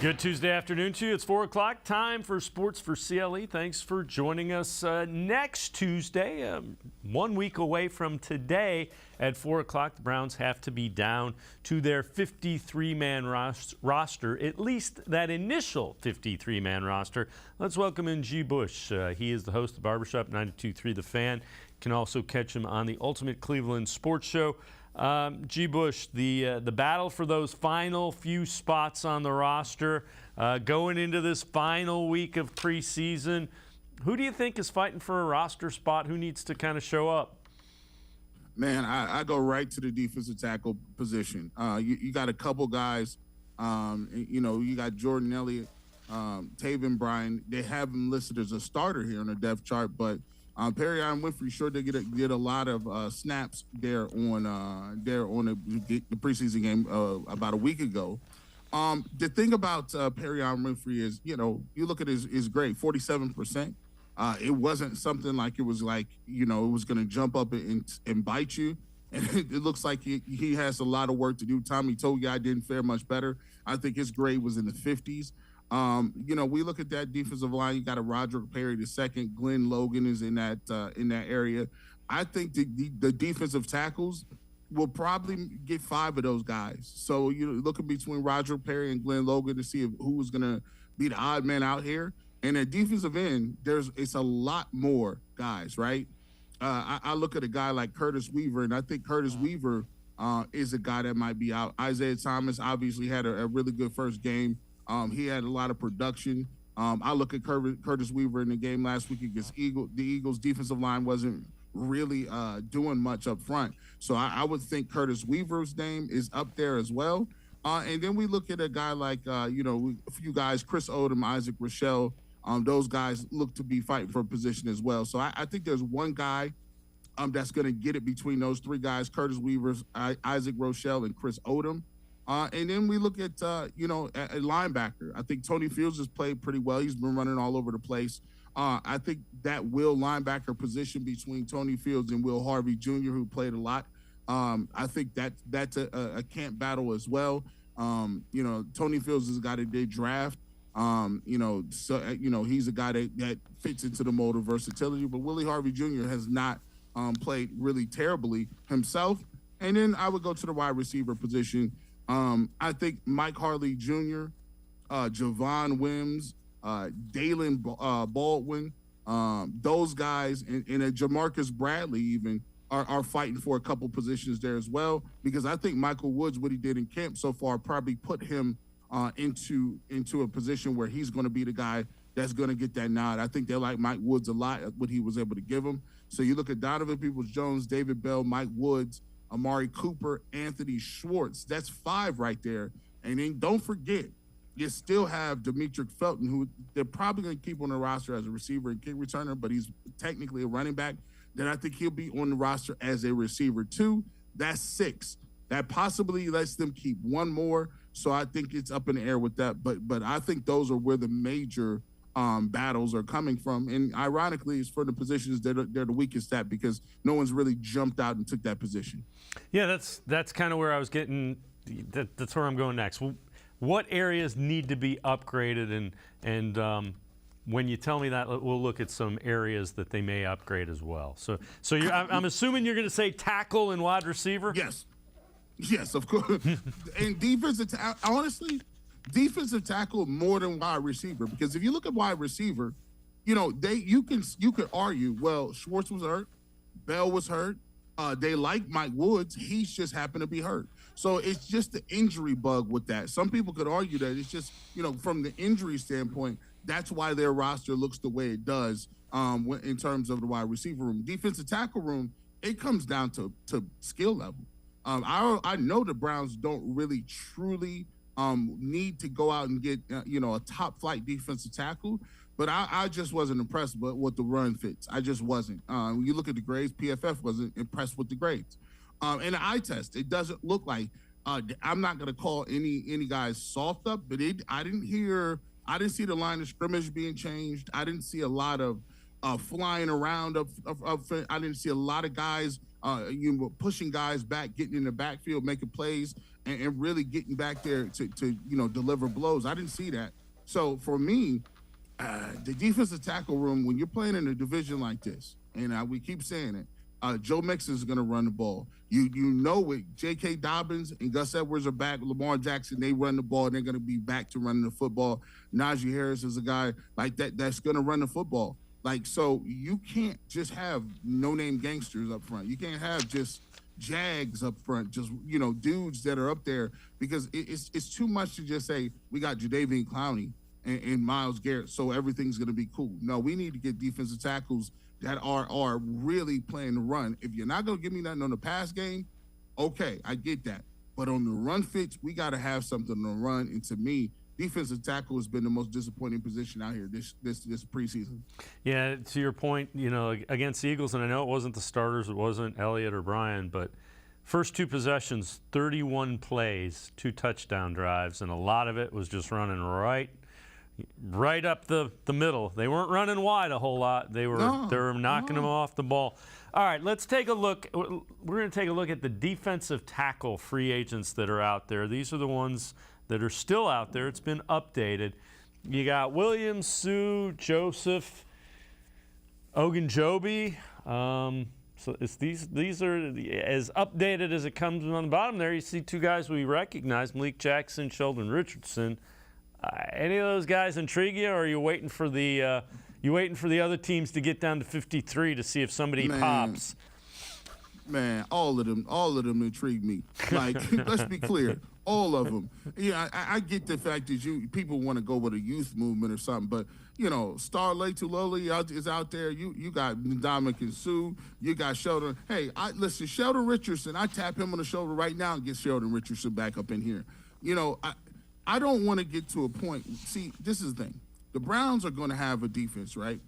Good Tuesday afternoon to you. It's 4 o'clock. Time for Sports4CLE. Thanks for joining us next Tuesday, 1 week away from today at 4 o'clock. The Browns have to be down to their 53-man roster, at least that initial 53-man roster. Let's welcome in G. Bush. He is the host of Barbershop 92.3 The Fan. You can also catch him on the Ultimate Cleveland Sports Show. G. Bush, the battle for those final few spots on the roster going into this final week of preseason. Who do you think is fighting for a roster spot? Who needs to kind of show up? Man, I go right to the defensive tackle position. You got a couple guys. You got Jordan Elliott, Taven Bryan. They have him listed as a starter here on the depth chart, but Perrion Winfrey sure did get a lot of snaps there on the preseason game about a week ago. The thing about Perrion Winfrey is, you look at his grade, 47%. It wasn't something like it was like, it was going to jump up and bite you. And it looks like he has a lot of work to do. Tommy Togiai didn't fare much better. I think his grade was in the 50s. We look at that defensive line. You got a Roderick Perry II. Glenn Logan is in that area. I think the defensive tackles will probably get 5 of those guys. So looking between Roderick Perry and Glenn Logan to see who was going to be the odd man out here. And at defensive end, it's a lot more guys, right? I look at a guy like Curtis Weaver, and I think Curtis Weaver is a guy that might be out. Isaiah Thomas obviously had a really good first game. He had a lot of production. I look at Curtis Weaver in the game last week against the Eagles. Defensive line wasn't really doing much up front. So I would think Curtis Weaver's name is up there as well. And then we look at a guy like, a few guys, Chris Odom, Isaac Rochelle. Those guys look to be fighting for a position as well. So I think there's one guy that's going to get it between those 3 guys, Curtis Weaver, Isaac Rochelle, and Chris Odom. And then we look at, a linebacker. I think Tony Fields has played pretty well. He's been running all over the place. I think that will linebacker position between Tony Fields and Will Harvey Jr., who played a lot. I think that's a camp battle as well. Tony Fields is a guy that they draft. He's a guy that fits into the mold of versatility. But Willie Harvey Jr. has not played really terribly himself. And then I would go to the wide receiver position. I think Mike Harley Jr., Javon Wims, Dalen Baldwin, those guys, and Jamarcus Bradley even are fighting for a couple positions there as well, because I think Michael Woods, what he did in camp so far, probably put him into a position where he's going to be the guy that's going to get that nod. I think they like Mike Woods a lot, what he was able to give them. So you look at Donovan Peoples-Jones, David Bell, Mike Woods, Amari Cooper, Anthony Schwartz. That's 5 right there. And then don't forget, you still have Demetric Felton, who they're probably going to keep on the roster as a receiver and kick returner, but he's technically a running back. Then I think he'll be on the roster as a receiver too. That's 6. That possibly lets them keep 1 more. So I think it's up in the air with that. But I think those are where the major battles are coming from. And ironically, it's for the positions that they're the weakest at, because no one's really jumped out and took that position. Yeah, that's kind of where I was getting. That's where I'm going next. What areas need to be upgraded? And when you tell me that, we'll look at some areas that they may upgrade as well. So I'm assuming you're going to say tackle and wide receiver? Yes, of course. And defensive tackle more than wide receiver, because if you look at wide receiver, you could argue, well, Schwartz was hurt, Bell was hurt. They like Mike Woods. He's just happened to be hurt. So it's just the injury bug with that. Some people could argue that it's just, from the injury standpoint, that's why their roster looks the way it does in terms of the wide receiver room. Defensive tackle room, it comes down to skill level. I know the Browns don't really truly need to go out and get, a top flight defensive tackle, but I just wasn't impressed with the run fits. I just wasn't. When you look at the grades, PFF wasn't impressed with the grades. And the eye test, it doesn't look like, I'm not going to call any guys soft up, but I didn't see the line of scrimmage being changed. I didn't see a lot of flying around. I didn't see a lot of guys pushing guys back, getting in the backfield, making plays, and really getting back there to deliver blows. I didn't see that. So for me, the defensive tackle room, when you're playing in a division like this, and we keep saying it, Joe Mixon is going to run the ball. You know it. J.K. Dobbins and Gus Edwards are back. Lamar Jackson, they run the ball. They're going to be back to running the football. Najee Harris is a guy like that's going to run the football. Like, so you can't just have no-name gangsters up front. You can't have just Jags up front, just, dudes that are up there, because it's too much to just say we got Jadeveon Clowney and Myles Garrett, so everything's going to be cool. No, we need to get defensive tackles that are really playing the run. If you're not going to give me nothing on the pass game, okay, I get that. But on the run fits, we got to have something on the run. And to me, defensive tackle has been the most disappointing position out here this preseason. Yeah, to your point, against the Eagles, and I know it wasn't the starters, it wasn't Elliott or Bryan, but first two possessions, 31 plays, 2 touchdown drives, and a lot of it was just running right up the middle. They weren't running wide a whole lot. They were knocking them off the ball. All right, let's take a look. We're going to take a look at the defensive tackle free agents that are out there. These are the ones that are still out there. It's been updated. You got Williams, Sue, Joseph, Ogunjobi. So these are as updated as it comes. On the bottom there, you see 2 guys we recognize, Malik Jackson, Sheldon Richardson. Any of those guys intrigue you, or are you waiting for the other teams to get down to 53 to see if somebody pops? Man, all of them intrigue me. Like, let's be clear, all of them. Yeah, I get the fact that people want to go with a youth movement or something, but Starley Tuloli is out there. You got Ndamukong Suh. You got Sheldon. Hey, listen, Sheldon Richardson. I tap him on the shoulder right now and get Sheldon Richardson back up in here. I don't want to get to a point. See, this is the thing. The Browns are going to have a defense, right?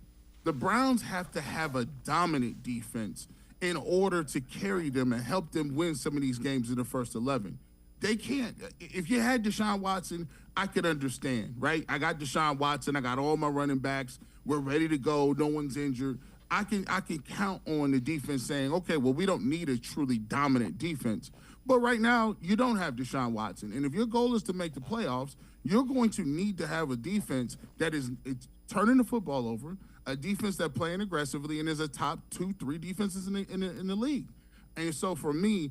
The Browns have to have a dominant defense in order to carry them and help them win some of these games in the first 11. They can't. If you had Deshaun Watson, I could understand, right? I got Deshaun Watson. I got all my running backs. We're ready to go. No one's injured. I can count on the defense saying, okay, well, we don't need a truly dominant defense. But right now, you don't have Deshaun Watson. And if your goal is to make the playoffs, you're going to need to have a defense that is turning the football over, a defense that's playing aggressively, and is a top 2-3 defenses in the league. And so for me,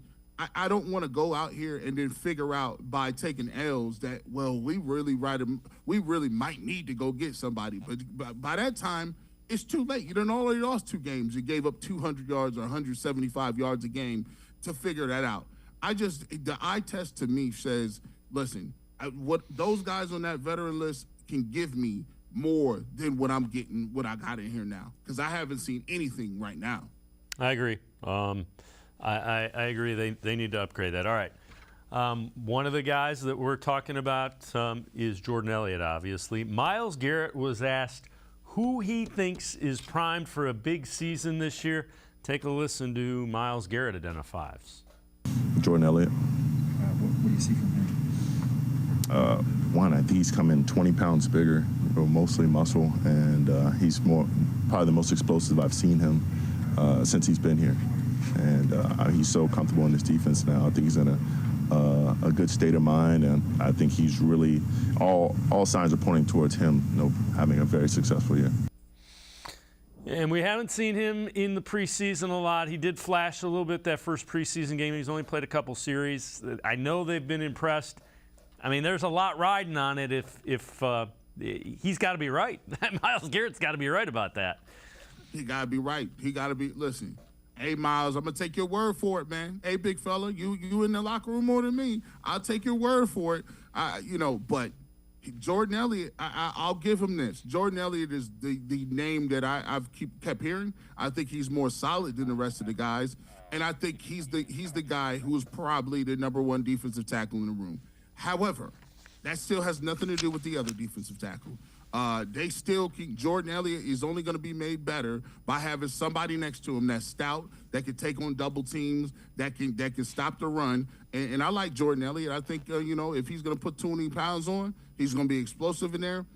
I don't want to go out here and then figure out by taking L's that, well, we really might need to go get somebody. But by that time, it's too late. You done already lost 2 games. You gave up 200 yards or 175 yards a game to figure that out. The eye test to me says, listen, what those guys on that veteran list can give me more than what I'm getting, what I got in here now, because I haven't seen anything right now. I agree. I agree. They need to upgrade that. All right. One of the guys that we're talking about is Jordan Elliott, obviously. Myles Garrett was asked who he thinks is primed for a big season this year. Take a listen to Myles Garrett identifies. Jordan Elliott. What do you see from him? One, I think he's coming 20 pounds bigger, mostly muscle, and he's probably the most explosive I've seen him since he's been here. And he's so comfortable in this defense now. I think he's in a good state of mind, and I think he's really all signs are pointing towards him having a very successful year. And we haven't seen him in the preseason a lot. He did flash a little bit that first preseason game. He's only played a couple series. I know they've been impressed. I mean, there's a lot riding on it if he's got to be right. Myles Garrett's got to be right about that. He got to be right. He got to be, listen, hey, Myles, I'm going to take your word for it, man. Hey, big fella, you in the locker room more than me. I'll take your word for it. But Jordan Elliott, I'll give him this. Jordan Elliott is the name that I've kept hearing. I think he's more solid than the rest of the guys, and I think he's the guy who's probably the #1 defensive tackle in the room. However, that still has nothing to do with the other defensive tackle. They still keep Jordan Elliott is only going to be made better by having somebody next to him that's stout, that can take on double teams, that can stop the run. And I like Jordan Elliott. I think if he's going to put 20 pounds on, he's going to be explosive in there.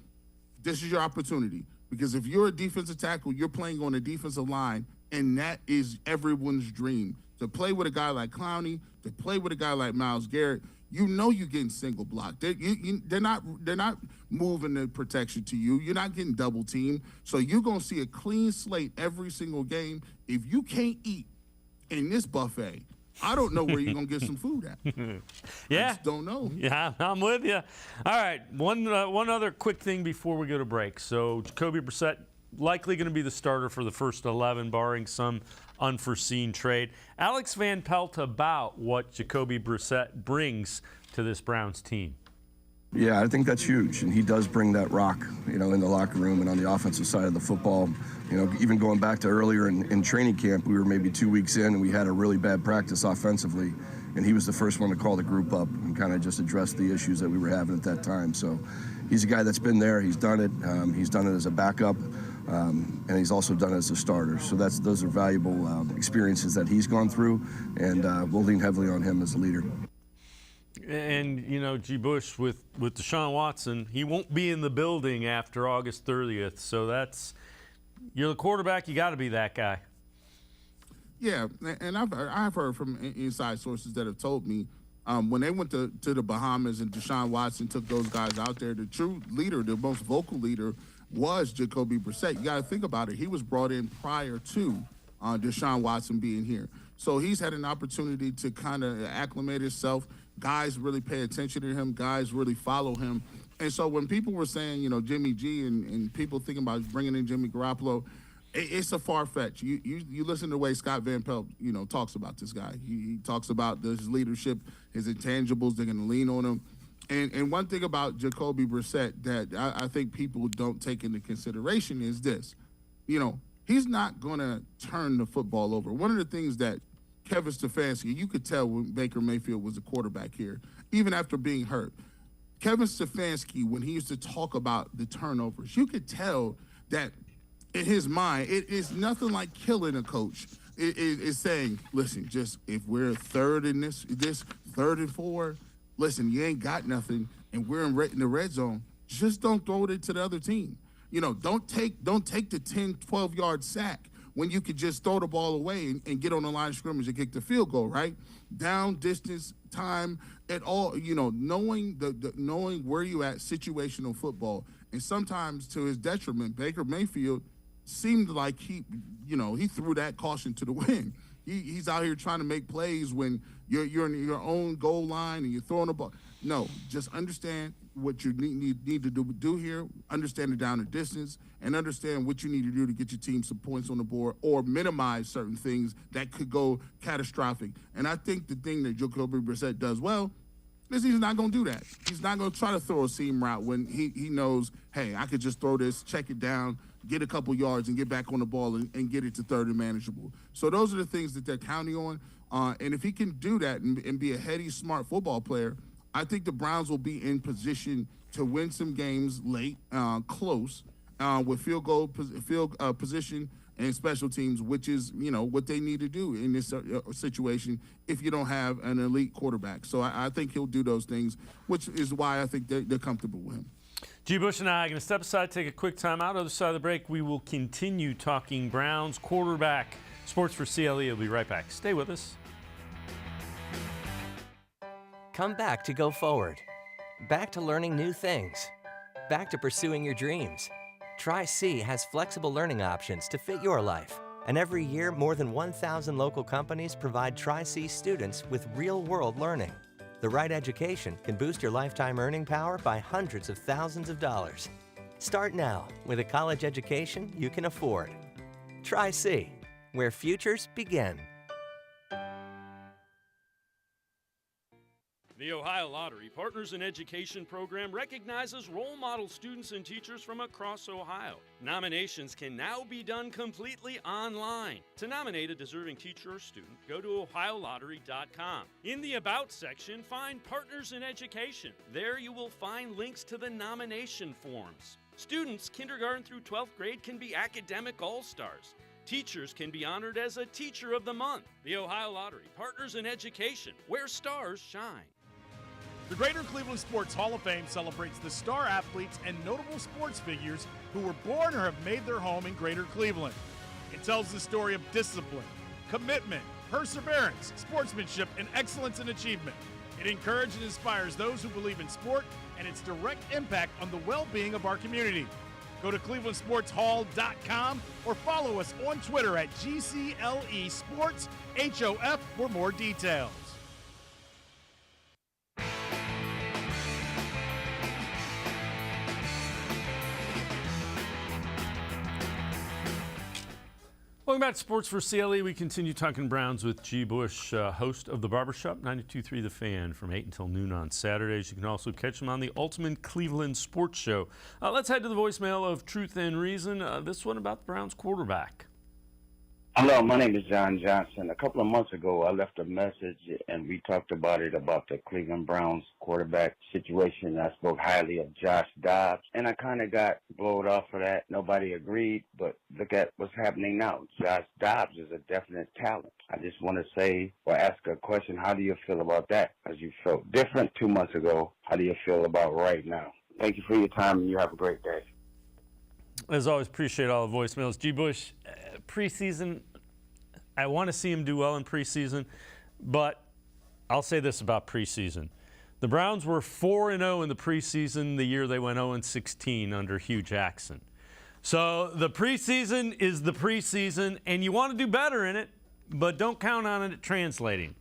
This is your opportunity, because if you're a defensive tackle, you're playing on a defensive line, and that is everyone's dream, to play with a guy like Clowney, to play with a guy like Myles Garrett, you know you're getting single blocked. They're not moving the protection to you. You're not getting double teamed. So you're going to see a clean slate every single game. If you can't eat in this buffet, I don't know where you're going to get some food at. Yeah. I just don't know. Yeah, I'm with you. All right, one other quick thing before we go to break. So Jacoby Brissett likely going to be the starter for the first 11, barring some unforeseen trade. Alex Van Pelt about what Jacoby Brissett brings to this Browns team. Yeah, I think that's huge, and he does bring that rock, in the locker room and on the offensive side of the football. Even going back to earlier in training camp, we were maybe 2 weeks in, and we had a really bad practice offensively, and he was the first one to call the group up and kind of just address the issues that we were having at that time. So he's a guy that's been there. He's done it. He's done it as a backup, and he's also done it as a starter. So those are valuable experiences that he's gone through, and we'll lean heavily on him as a leader. And, G. Bush, with Deshaun Watson, he won't be in the building after August 30th. So you're the quarterback, you got to be that guy. Yeah, and I've heard from inside sources that have told me when they went to the Bahamas and Deshaun Watson took those guys out there, the true leader, the most vocal leader, was Jacoby Brissett. You got to think about it. He was brought in prior to Deshaun Watson being here. So he's had an opportunity to kind of acclimate himself. Guys really pay attention to him. Guys really follow him. And so when people were saying, Jimmy G and people thinking about bringing in Jimmy Garoppolo, it's a far-fetched. You listen to the way Scott Van Pelt, talks about this guy. He talks about his leadership, his intangibles. They're going to lean on him. And one thing about Jacoby Brissett that I think people don't take into consideration is this. He's not going to turn the football over. One of the things that Kevin Stefanski, you could tell when Baker Mayfield was a quarterback here, even after being hurt. Kevin Stefanski, when he used to talk about the turnovers, you could tell that in his mind, it is nothing like killing a coach. It's saying, listen, just if we're third in this 3rd and 4, listen, you ain't got nothing, and we're in the red zone. Just don't throw it to the other team. Don't take the 10, 12-yard sack when you could just throw the ball away and get on the line of scrimmage and kick the field goal, right? Down, distance, time, at all, knowing knowing where you at, situational football. And sometimes to his detriment, Baker Mayfield seemed like he threw that caution to the wind. He's out here trying to make plays when you're in your own goal line and you're throwing the ball. No, just understand what you need to do here, understand the down and distance, and understand what you need to do to get your team some points on the board or minimize certain things that could go catastrophic. And I think the thing that Jacoby Brissett does well is he's not going to do that. He's not going to try to throw a seam route when he knows, hey, I could just throw this, check it down, get a couple yards, and get back on the ball and get it to 3rd and manageable. So those are the things that they're counting on. And if he can do that and be a heady, smart football player, I think the Browns will be in position to win some games late, close, with field goal position and special teams, which is, what they need to do in this situation if you don't have an elite quarterback. So I think he'll do those things, which is why I think they're comfortable with him. G. Bush and I are going to step aside, take a quick time out. Other side of the break, we will continue talking Browns quarterback. Sports4CLE will be right back. Stay with us. Come back to go forward. Back to learning new things. Back to pursuing your dreams. Tri-C has flexible learning options to fit your life. And every year, more than 1,000 local companies provide Tri-C students with real-world learning. The right education can boost your lifetime earning power by hundreds of thousands of dollars. Start now with a college education you can afford. Tri-C, where futures begin. The Ohio Lottery Partners in Education program recognizes role model students and teachers from across Ohio. Nominations can now be done completely online. To nominate a deserving teacher or student, go to ohiolottery.com. In the About section, find Partners in Education. There you will find links to the nomination forms. Students kindergarten through 12th grade can be academic all-stars. Teachers can be honored as a Teacher of the Month. The Ohio Lottery Partners in Education, where stars shine. The Greater Cleveland Sports Hall of Fame celebrates the star athletes and notable sports figures who were born or have made their home in Greater Cleveland. It tells the story of discipline, commitment, perseverance, sportsmanship, and excellence in achievement. It encourages and inspires those who believe in sport and its direct impact on the well-being of our community. Go to clevelandsportshall.com or follow us on Twitter at GCLE Sports HOF for more details. Welcome back to Sports for CLE. We continue talking Browns with G. Bush, host of the Barbershop, 92.3 The Fan, from 8 until noon on Saturdays. You can also catch him on the Ultimate Cleveland Sports Show. Let's head to the voicemail of Truth and Reason. This one about the Browns quarterback. Hello, my name is John Johnson. A couple of months ago, I left a message, and we talked about the Cleveland Browns quarterback situation. I spoke highly of Josh Dobbs, and I kind of got blowed off for that. Nobody agreed, but look at what's happening now. Josh Dobbs is a definite talent. I just want to say or ask a question. How do you feel about that? As you felt different 2 months ago, how do you feel about right now? Thank you for your time, and you have a great day. As always, appreciate all the voicemails. G. Bush, preseason, I want to see him do well in preseason, but I'll say this about preseason. The Browns were 4-0 in the preseason the year they went 0-16 under Hugh Jackson. So the preseason is the preseason, and you want to do better in it, but don't count on it translating.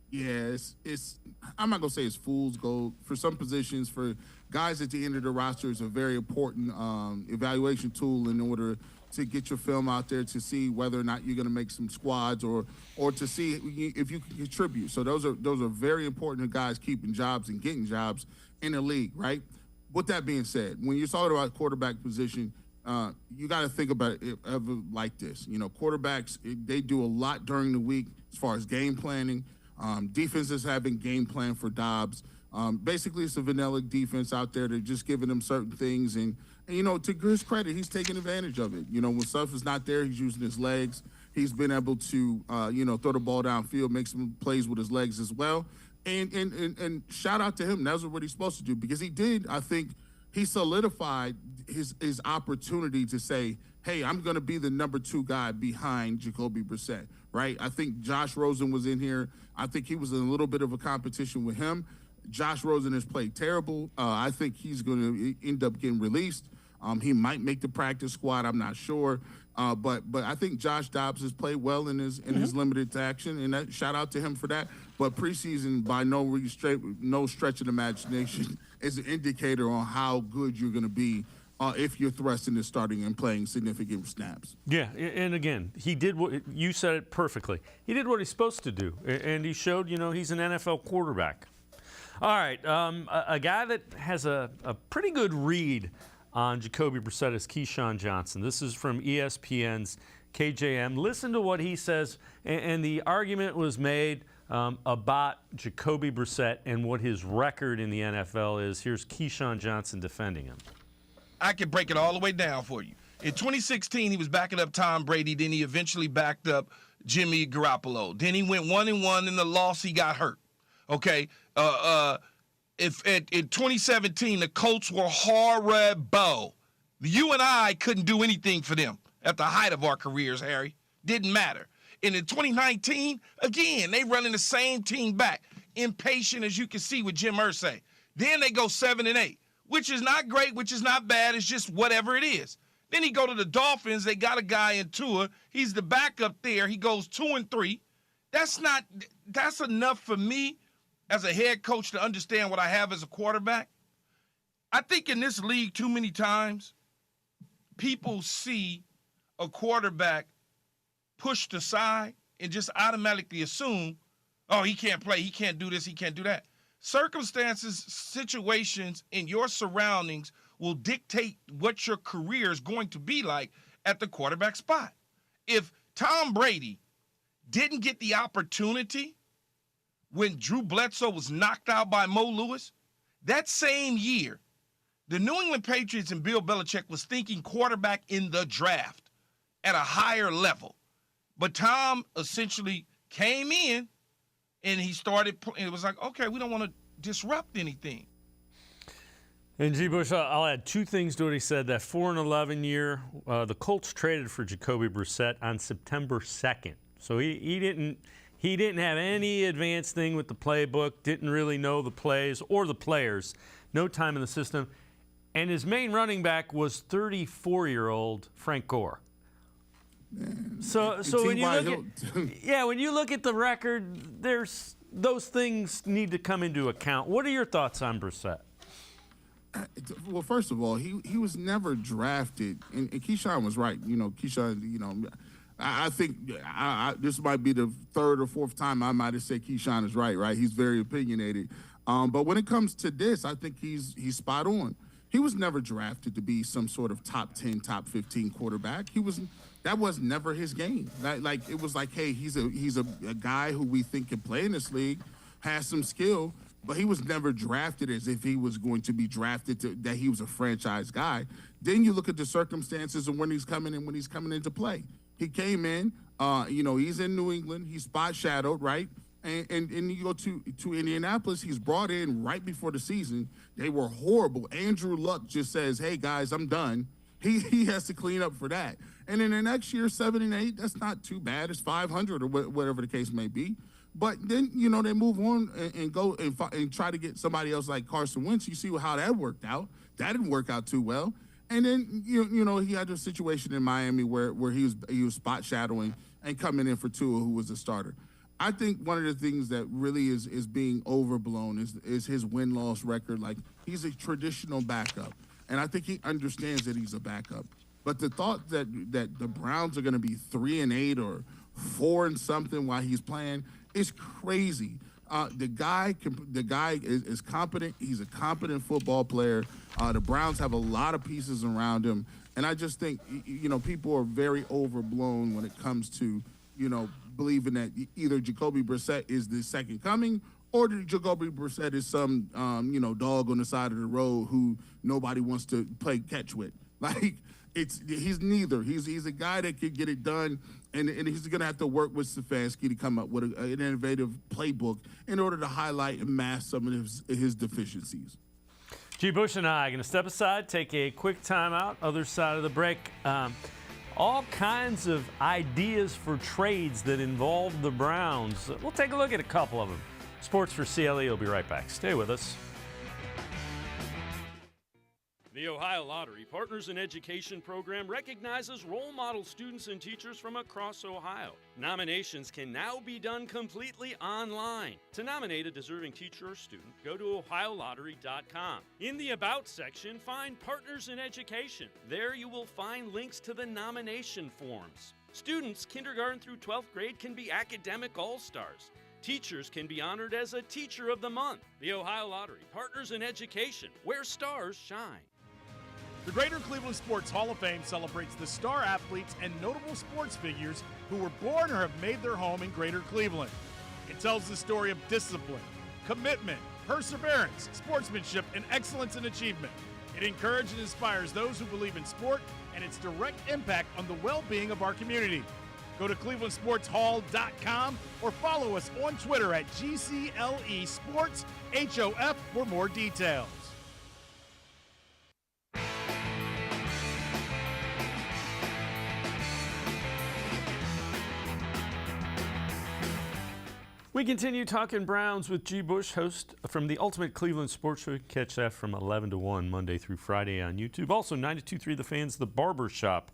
Yeah, it's I'm not going to say it's fool's gold. For some positions, for guys at the end of the roster, it's a very important evaluation tool in order to get your film out there to see whether or not you're going to make some squads or to see if you can contribute. So those are very important to guys keeping jobs and getting jobs in the league, right? With that being said, when you're talking about quarterback position, you got to think about it like this. You know, quarterbacks, they do a lot during the week as far as game planning. Defenses having game plan for Dobbs. Basically, it's a vanilla defense out there. They're just giving him certain things. And, you know, to his credit, he's taking advantage of it. You know, when stuff is not there, he's using his legs. He's been able to, throw the ball downfield, make some plays with his legs as well. And shout out to him. That's what he's supposed to do because he did, I think, he solidified his opportunity to say, hey, I'm going to be the number 2 guy behind Jacoby Brissett, right? I think Josh Rosen was in here. I think he was in a little bit of a competition with him. Josh Rosen has played terrible. I think he's going to end up getting released. He might make the practice squad. I'm not sure. But I think Josh Dobbs has played well in his limited action, and that, shout out to him for that. But preseason, by no stretch of the imagination, is an indicator on how good you're going to be if you're thrust into starting and playing significant snaps. Yeah, and again, he did what you said it perfectly. He did what he's supposed to do, and he showed, he's an NFL quarterback. All right, a guy that has a pretty good read on Jacoby Brissett is Keyshawn Johnson. This is from ESPN's KJM. Listen to what he says, and the argument was made about Jacoby Brissett and what his record in the NFL is. Here's Keyshawn Johnson defending him. I can break it all the way down for you. In 2016, he was backing up Tom Brady. Then he eventually backed up Jimmy Garoppolo. Then he went 1-1 in the loss. He got hurt. Okay. In 2017, the Colts were horrible. You and I couldn't do anything for them at the height of our careers, Harry. Didn't matter. And in 2019, again, they running the same team back. Impatient, as you can see with Jim Irsay. Then they go 7-8, which is not great, which is not bad. It's just whatever it is. Then he go to the Dolphins. They got a guy in Tua. He's the backup there. He goes 2-3. That's enough for me as a head coach to understand what I have as a quarterback. I think in this league too many times, people see a quarterback pushed aside and just automatically assume, oh, he can't play, he can't do this, he can't do that. Circumstances, situations, and your surroundings will dictate what your career is going to be like at the quarterback spot. If Tom Brady didn't get the opportunity when Drew Bledsoe was knocked out by Mo Lewis, that same year, the New England Patriots and Bill Belichick was thinking quarterback in the draft at a higher level. But Tom essentially came in and he started, it was like, okay, we don't want to disrupt anything. And G. Bush, I'll add 2 things to what he said. That 4-11 year, the Colts traded for Jacoby Brissett on September 2nd. So he didn't have any advanced thing with the playbook, didn't really know the plays or the players, no time in the system. And his main running back was 34-year-old Frank Gore. Man, So when you look at when you look at the record, there's those things need to come into account. What are your thoughts on Brissett? Well, first of all, he was never drafted, and Keyshawn was right. Keyshawn, I think this might be the third or fourth time I might have said Keyshawn is right. Right? He's very opinionated. But when it comes to this, I think he's spot on. He was never drafted to be some sort of top 10, top 15 quarterback. That was never his game. It was like, hey, he's a guy who we think can play in this league, has some skill, but he was never drafted as if he was going to be drafted that he was a franchise guy. Then you look at the circumstances and when he's coming into play. He came in, he's in New England, he's spot shadowed, right? And you go to Indianapolis, he's brought in right before the season. They were horrible. Andrew Luck just says, hey, guys, I'm done. He has to clean up for that. And in the next year, 7-8, that's not too bad. It's 500 or whatever the case may be. But then, they move on and go and try to get somebody else like Carson Wentz. You see how that worked out. That didn't work out too well. And then, he had a situation in Miami where he was spot shadowing and coming in for Tua, who was a starter. I think one of the things that really is being overblown is his win-loss record. Like, he's a traditional backup, and I think he understands that he's a backup. But the thought that the Browns are going to be 3-8 or 4-something while he's playing is crazy. The guy is competent. He's a competent football player. The Browns have a lot of pieces around him, and I just think people are very overblown when it comes to believing that either Jacoby Brissett is the second coming or Jacoby Brissett is some dog on the side of the road who nobody wants to play catch with. Like, he's neither. He's a guy that can get it done, and he's going to have to work with Stefanski to come up with an innovative playbook in order to highlight and mask some of his deficiencies. G. Bush and I are going to step aside, take a quick timeout, other side of the break. All kinds of ideas for trades that involve the Browns. We'll take a look at a couple of them. Sports for CLE will be right back. Stay with us. The Ohio Lottery Partners in Education program recognizes role model students and teachers from across Ohio. Nominations can now be done completely online. To nominate a deserving teacher or student, go to ohiolottery.com. In the About section, find Partners in Education. There you will find links to the nomination forms. Students kindergarten through 12th grade can be academic all-stars. Teachers can be honored as a Teacher of the Month. The Ohio Lottery Partners in Education, where stars shine. The Greater Cleveland Sports Hall of Fame celebrates the star athletes and notable sports figures who were born or have made their home in Greater Cleveland. It tells the story of discipline, commitment, perseverance, sportsmanship, and excellence in achievement. It encourages and inspires those who believe in sport and its direct impact on the well-being of our community. Go to clevelandsportshall.com or follow us on Twitter at GCLE Sports HOF for more details. We continue talking Browns with G. Bush, host from the Ultimate Cleveland Sports Show. Catch that from 11 to 1 Monday through Friday on YouTube. Also 92.3 The Fans, The Barber Shop,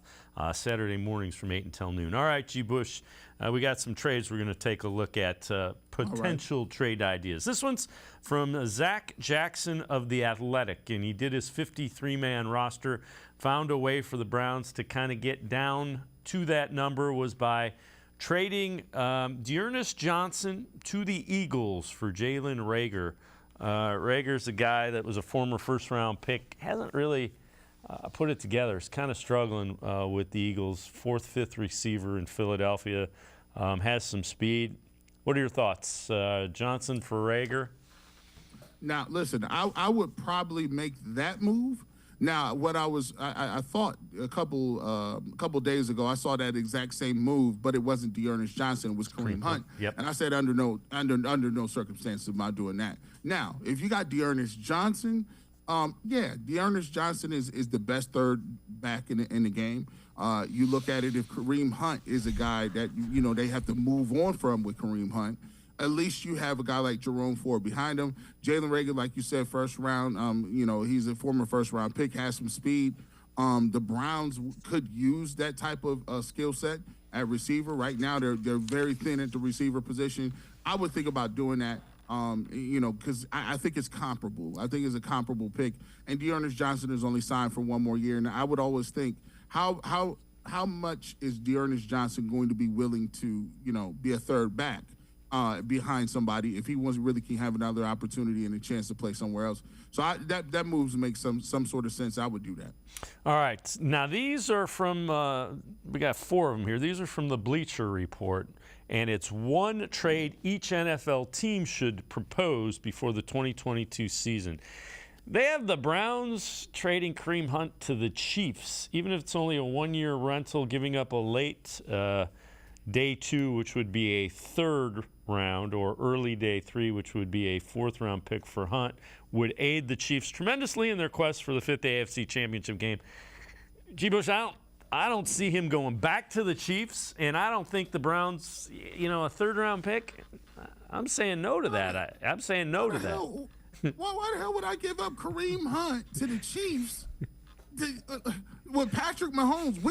Saturday mornings from 8 until noon. All right, G. Bush, we got some trades we're going to take a look at, potential trade ideas. This one's from Zach Jackson of The Athletic, and he did his 53-man roster, found a way for the Browns to kind of get down to that number was by trading D'Ernest Johnson to the Eagles for Jalen Reagor. Rager's a guy that was a former first-round pick. Hasn't really put it together. He's kind of struggling with the Eagles. Fourth, fifth receiver in Philadelphia. Has some speed. What are your thoughts? Johnson for Reagor? Now, listen, I would probably make that move. Now, what I thought a couple days ago, I saw that exact same move, but it wasn't D'Ernest Johnson, it was Kareem Hunt. Yep. And I said under no circumstances am I doing that. Now, if you got D'Ernest Johnson, Dearness Johnson is the best third back in the game. You look at it, if Kareem Hunt is a guy that, they have to move on from with Kareem Hunt, at least you have a guy like Jerome Ford behind him. Jalen Reagor, like you said, first round, he's a former first-round pick, has some speed. The Browns could use that type of skill set at receiver. Right now, they're very thin at the receiver position. I would think about doing that, because I think it's comparable. I think it's a comparable pick. And Dearness Johnson is only signed for one more year. And I would always think, how much is Dearness Johnson going to be willing to, be a third back behind somebody if he really can have another opportunity and a chance to play somewhere else? So that moves make some sort of sense. I would do that. All right. Now, these are from, we got 4 of them here. These are from the Bleacher Report, and it's one trade each NFL team should propose before the 2022 season. They have the Browns trading Kareem Hunt to the Chiefs, even if it's only a one-year rental, giving up a late day 2, which would be a third round, or early day 3, which would be a fourth-round pick for Hunt, would aid the Chiefs tremendously in their quest for the 5th AFC Championship game. G. Bush, I don't see him going back to the Chiefs, and I don't think the Browns, a third-round pick, I'm saying no to that. I'm saying no to that. Why the hell would I give up Kareem Hunt to the Chiefs? With Patrick Mahomes,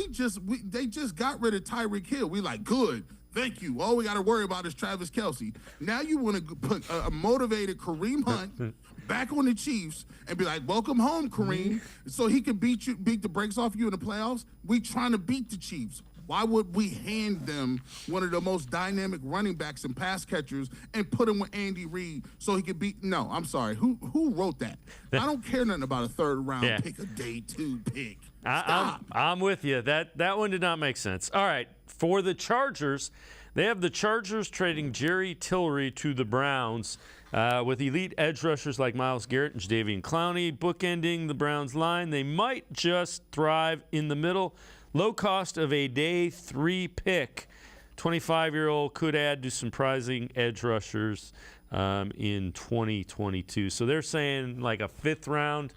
they just got rid of Tyreek Hill. We like, good, thank you. All we got to worry about is Travis Kelce. Now you want to put a motivated Kareem Hunt back on the Chiefs and be like, welcome home, Kareem, so he can beat the brakes off you in the playoffs. We trying to beat the Chiefs. Why would we hand them one of the most dynamic running backs and pass catchers and put him with Andy Reid so he could beat? No, I'm sorry. Who wrote that? I don't care nothing about a third-round pick, a day 2 pick. Stop. I'm with you. That one did not make sense. All right, for the Chargers, they have the Chargers trading Jerry Tillery to the Browns with elite edge rushers like Myles Garrett and Jadeveon Clowney bookending the Browns line. They might just thrive in the middle. Low cost of a day 3 pick. 25-year-old could add to some surprising edge rushers in 2022. So they're saying like a 5th round,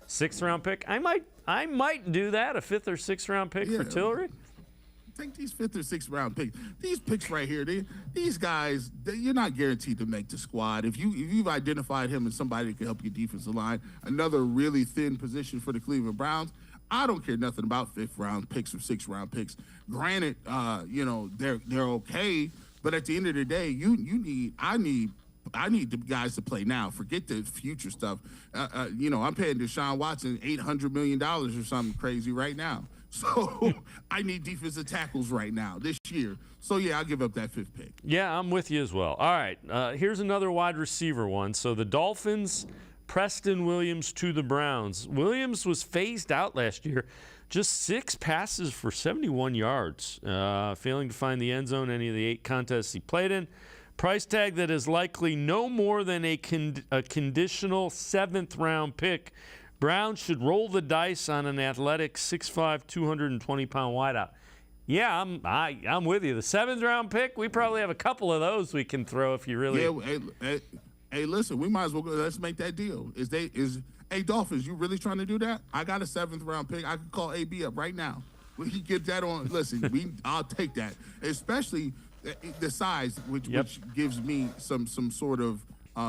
6th round pick. I might do that, a 5th or 6th round pick for Tillery. Take these 5th or 6th round picks. These picks right here, these guys, you're not guaranteed to make the squad. If you've identified him as somebody that can help your defensive line, another really thin position for the Cleveland Browns, I don't care nothing about 5th round picks or 6th round picks. Granted, they're okay, but at the end of the day, I need the guys to play now. Forget the future stuff. I'm paying Deshaun Watson $800 million or something crazy right now. So I need defensive tackles right now this year. So, I'll give up that 5th pick. Yeah, I'm with you as well. All right, here's another wide receiver one. So the Dolphins, Preston Williams to the Browns. Williams was phased out last year. Just 6 passes for 71 yards, failing to find the end zone any of the 8 contests he played in. Price tag that is likely no more than a conditional 7th round pick. Browns should roll the dice on an athletic 6'5", 220-pound wideout. Yeah, I'm with you. The 7th round pick, we probably have a couple of those we can throw if you really. Yeah, hey, listen, we might as well go. Let's make that deal. Hey, Dolphins, you really trying to do that? I got a 7th round pick. I could call AB up right now. We can get that on. Listen, I'll take that, especially the size, which gives me some sort of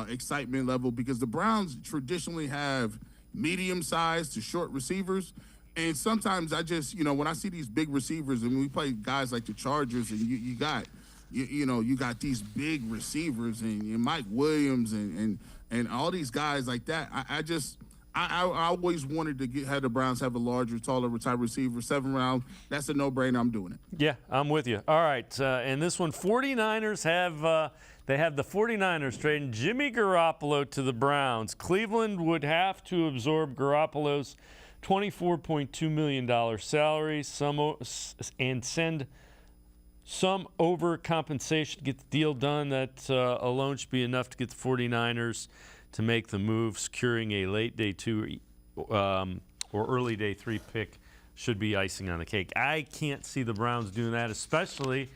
excitement level, because the Browns traditionally have medium-sized to short receivers. And sometimes I just, when I see these big receivers, and we play guys like the Chargers, and you got these big receivers and Mike Williams and all these guys like that. I always wanted to have the Browns have a larger, taller type receiver. 7th round, that's a no-brainer. I'm doing it. Yeah, I'm with you. All right, and this one, 49ers have the 49ers trading Jimmy Garoppolo to the Browns. Cleveland would have to absorb Garoppolo's $24.2 million salary and send some overcompensation to get the deal done. That alone should be enough to get the 49ers to make the move. Securing a late day 2 or early day 3 pick should be icing on the cake. I can't see the Browns doing that, especially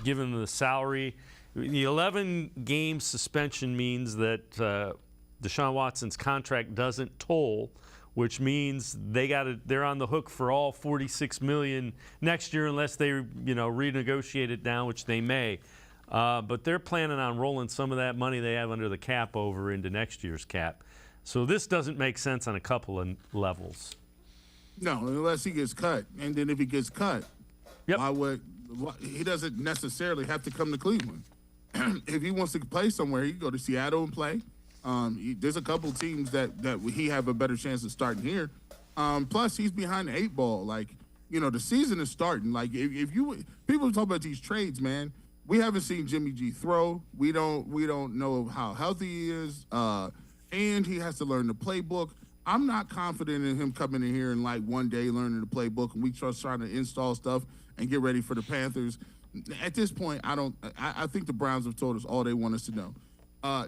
given the salary. The 11-game suspension means that Deshaun Watson's contract doesn't toll, which means they're on the hook for all $46 million next year unless they renegotiate it down, which they may. But they're planning on rolling some of that money they have under the cap over into next year's cap. So this doesn't make sense on a couple of levels. No, unless he gets cut. And then if he gets cut, yep. He doesn't necessarily have to come to Cleveland. If he wants to play somewhere, he can go to Seattle and play. There's a couple teams that he have a better chance of starting here. Plus, he's behind the 8 ball. Like, the season is starting. Like, if people talk about these trades, man, we haven't seen Jimmy G throw. We don't know how healthy he is. And he has to learn the playbook. I'm not confident in him coming in here and like one day learning the playbook and we just trying to install stuff and get ready for the Panthers. At this point, I think the Browns have told us all they want us to know.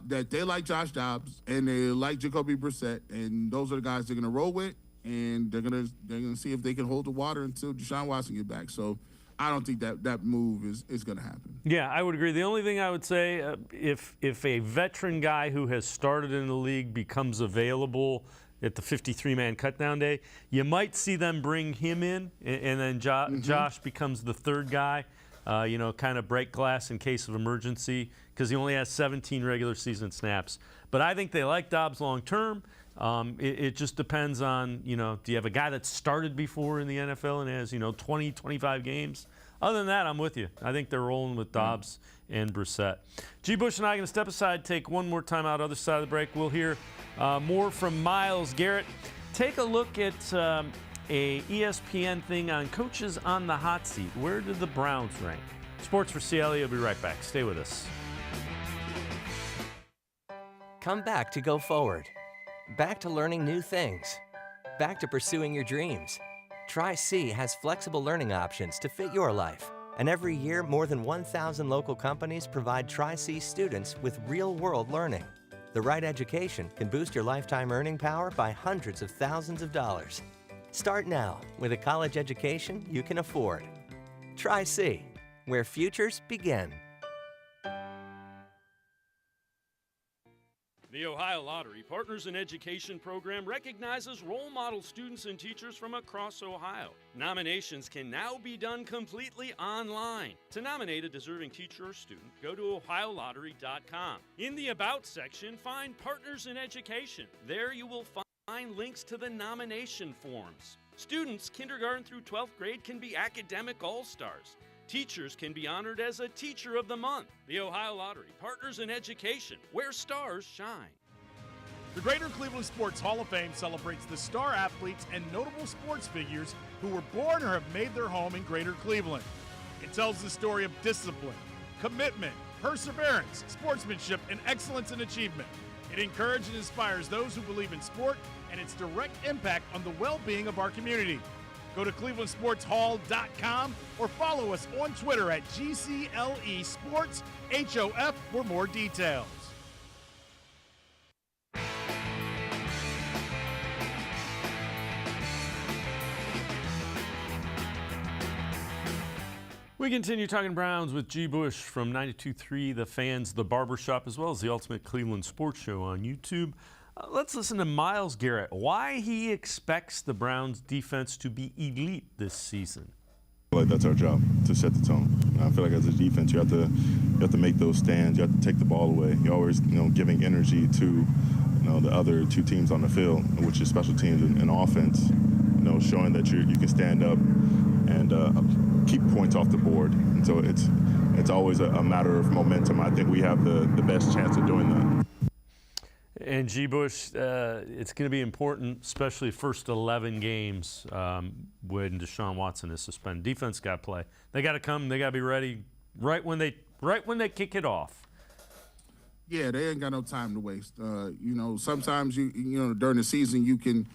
That they like Josh Dobbs and they like Jacoby Brissett, and those are the guys they're going to roll with, and they're going to see if they can hold the water until Deshaun Watson gets back. So I don't think that move is going to happen. Yeah, I would agree. The only thing I would say, if a veteran guy who has started in the league becomes available at the 53-man cutdown day, you might see them bring him in, and then Josh becomes the third guy, kind of break glass in case of emergency, because he only has 17 regular season snaps. But I think they like Dobbs long term. It just depends on, do you have a guy that's started before in the NFL and has, 20, 25 games? Other than that, I'm with you. I think they're rolling with Dobbs and Brissett. G. Bush and I are going to step aside, take one more time out, other side of the break. We'll hear more from Miles. Garrett, take a look at a ESPN thing on coaches on the hot seat. Where did the Browns rank? Sports4CLE will be right back. Stay with us. Come back to go forward. Back to learning new things. Back to pursuing your dreams. Tri-C has flexible learning options to fit your life. And every year, more than 1,000 local companies provide Tri-C students with real-world learning. The right education can boost your lifetime earning power by hundreds of thousands of dollars. Start now with a college education you can afford. Tri-C, where futures begin. The Ohio Lottery Partners in Education program recognizes role model students and teachers from across Ohio. Nominations can now be done completely online. To nominate a deserving teacher or student, go to ohiolottery.com. In the About section, find Partners in Education. There you will find links to the nomination forms. Students kindergarten through 12th grade can be academic all-stars. Teachers can be honored as a Teacher of the Month. The Ohio Lottery, Partners in Education, where stars shine. The Greater Cleveland Sports Hall of Fame celebrates the star athletes and notable sports figures who were born or have made their home in Greater Cleveland. It tells the story of discipline, commitment, perseverance, sportsmanship, and excellence in achievement. It encourages and inspires those who believe in sport and its direct impact on the well-being of our community. Go to clevelandsportshall.com or follow us on Twitter at GCLE Sports HOF for more details. We continue talking Browns with G. Bush from 92.3 The Fans, The Barbershop, as well as the Ultimate Cleveland Sports Show on YouTube. Let's listen to Myles Garrett, why he expects the Browns defense to be elite this season. I feel like that's our job, to set the tone. I feel like as a defense, you have to make those stands. You have to take the ball away. You're always, giving energy to, the other two teams on the field, which is special teams and offense. Showing that you can stand up and keep points off the board. And so it's always a matter of momentum. I think we have the best chance of doing that. And G. Bush, it's going to be important, especially first 11 games when Deshaun Watson is suspended. Defense got to play. They got to come. They got to be ready right when they kick it off. Yeah, they ain't got no time to waste. Sometimes during the season you can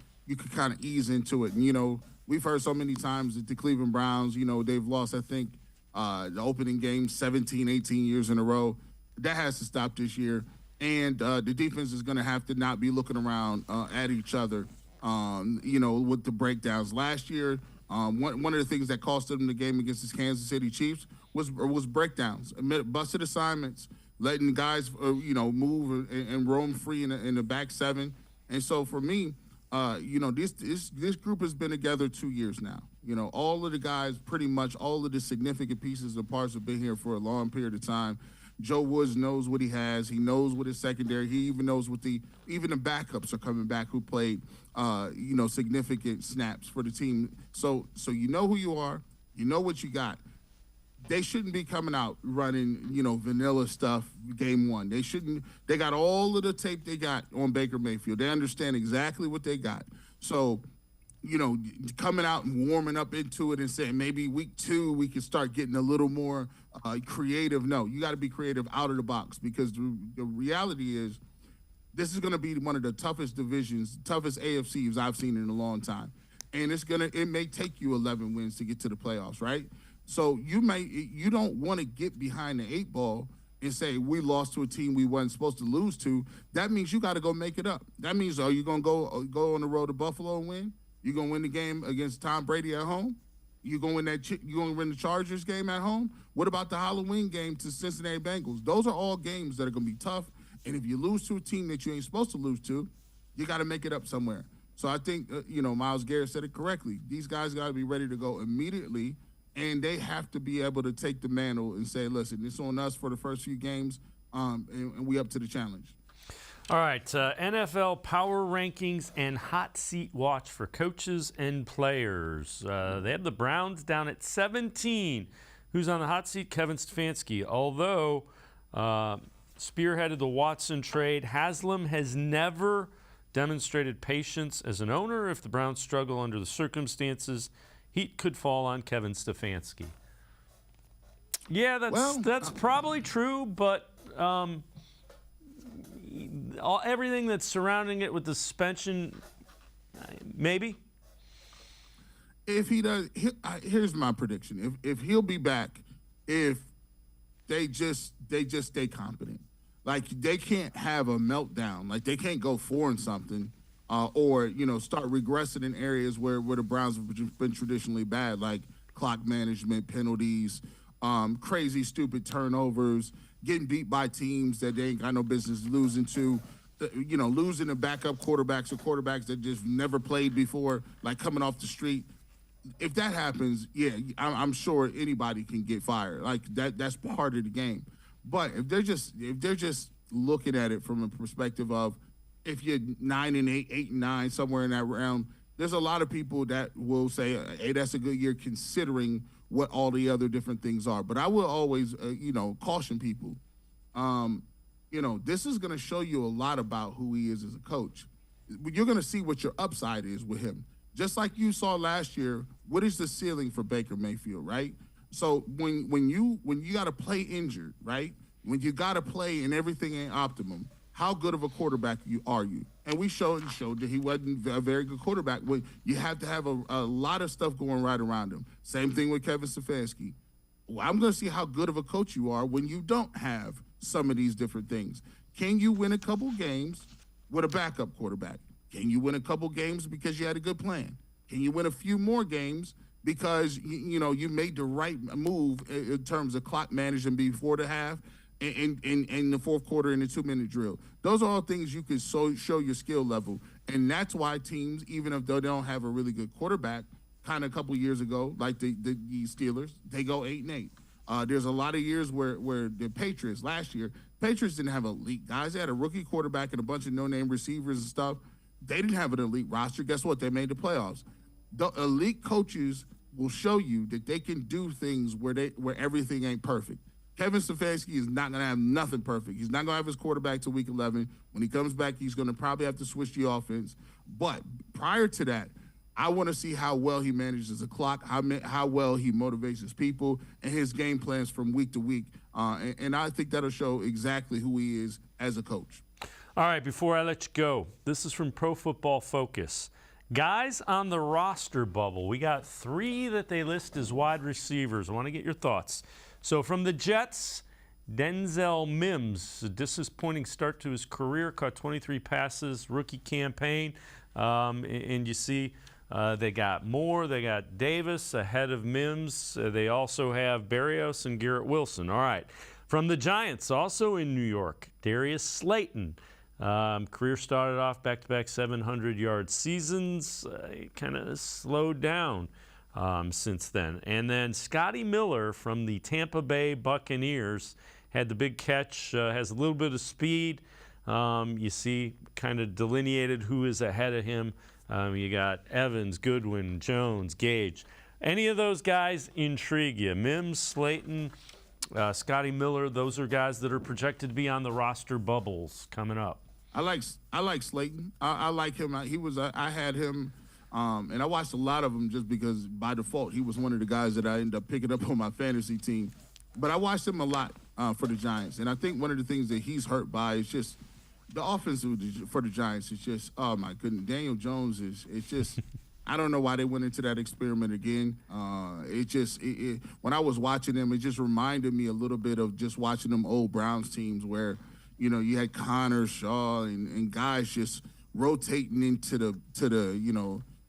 kind of ease into it. And we've heard so many times that the Cleveland Browns, they've lost, I think, the opening game 17, 18 years in a row. That has to stop this year. And the defense is going to have to not be looking around at each other, with the breakdowns. Last year, one of the things that cost them the game against the Kansas City Chiefs was breakdowns, busted assignments, letting guys, move and roam free in the back seven. And so for me, this group has been together 2 years now. All of the guys, pretty much all of the significant pieces and parts have been here for a long period of time. Joe Woods knows what he has. He knows what his secondary. He even knows what even the backups are coming back who played, significant snaps for the team. So you know who you are. You know what you got. They shouldn't be coming out running, vanilla stuff game one. They shouldn't. They got all of the tape they got on Baker Mayfield. They understand exactly what they got. So, coming out and warming up into it and saying maybe week 2 we can start getting a little more creative. No, you got to be creative out of the box, because the reality is this is going to be one of the toughest divisions, toughest AFCs I've seen in a long time. And it may take you 11 wins to get to the playoffs, right? So you don't want to get behind the 8 ball and say we lost to a team we wasn't supposed to lose to. That means you got to go make it up. That means, are you going to go on the road to Buffalo and win? You going to win the game against Tom Brady at home? You going to win the Chargers game at home? What about the Halloween game to Cincinnati Bengals? Those are all games that are going to be tough. And if you lose to a team that you ain't supposed to lose to, you got to make it up somewhere. So I think, Myles Garrett said it correctly. These guys got to be ready to go immediately, and they have to be able to take the mantle and say, listen, it's on us for the first few games, and we up to the challenge. All right, NFL power rankings and hot seat watch for coaches and players. They have the Browns down at 17. Who's on the hot seat? Kevin Stefanski. Although spearheaded the Watson trade, Haslam has never demonstrated patience as an owner. If the Browns struggle under the circumstances, heat could fall on Kevin Stefanski. Yeah, that's probably true, but everything that's surrounding it with the suspension, maybe. If he does, here's my prediction. If he'll be back, if they just stay competent. Like, they can't have a meltdown. Like, they can't go 4-something or start regressing in areas where the Browns have been traditionally bad, like clock management, penalties, crazy, stupid turnovers, getting beat by teams that they ain't got no business losing to, losing to backup quarterbacks or quarterbacks that just never played before, like coming off the street. If that happens, yeah, I'm sure anybody can get fired. Like, that's part of the game. But if they're just looking at it from a perspective of, if you're 9-8, 8-9, somewhere in that round, there's a lot of people that will say, hey, that's a good year considering what all the other different things are. But I will always, caution people. This is going to show you a lot about who he is as a coach. You're going to see what your upside is with him. Just like you saw last year, what is the ceiling for Baker Mayfield, right? So when you got to play injured, right? When you got to play and everything ain't optimum, how good of a quarterback are you? And we showed that he wasn't a very good quarterback. You have to have a lot of stuff going right around him. Same thing with Kevin Stefanski. Well, I'm going to see how good of a coach you are when you don't have some of these different things. Can you win a couple games with a backup quarterback? Can you win a couple games because you had a good plan? Can you win a few more games because you made the right move in terms of clock management before the half in the fourth quarter in the 2-minute drill? Those are all things you can show your skill level. And that's why teams, even if they don't have a really good quarterback, kind of a couple years ago, like the Steelers, they go 8-8. There's a lot of years where the Patriots last year, Patriots didn't have elite guys. They had a rookie quarterback and a bunch of no-name receivers and stuff. They didn't have an elite roster. Guess what? They made the playoffs. The elite coaches will show you that they can do things where everything ain't perfect. Kevin Stefanski is not going to have nothing perfect. He's not going to have his quarterback till week 11. When he comes back, he's going to probably have to switch the offense. But prior to that, I want to see how well he manages the clock, how well he motivates his people, and his game plans from week to week. And I think that'll show exactly who he is as a coach. All right, before I let you go, this is from Pro Football Focus. Guys on the roster bubble. We got 3 that they list as wide receivers. I want to get your thoughts. So from the Jets, Denzel Mims, a disappointing start to his career, caught 23 passes, rookie campaign. And you see they got Moore, they got Davis ahead of Mims. They also have Berrios and Garrett Wilson. All right. From the Giants, also in New York, Darius Slayton. Career started off back-to-back 700-yard seasons. Kind of slowed down since then. And then Scotty Miller from the Tampa Bay Buccaneers had the big catch, has a little bit of speed. You see kind of delineated who is ahead of him. You got Evans, Goodwin, Jones, Gage. Any of those guys intrigue you? Mims, Slayton, Scotty Miller, those are guys that are projected to be on the roster bubbles coming up. I like Slayton. I like him. I had him, and I watched a lot of him just because by default he was one of the guys that I ended up picking up on my fantasy team. But I watched him a lot for the Giants, and I think one of the things that he's hurt by is just the offense for the Giants. Is just, oh my goodness, Daniel Jones it's just. I don't know why they went into that experiment again. When I was watching them, it just reminded me a little bit of just watching them old Browns teams where, you had Connor, Shaw, and guys just rotating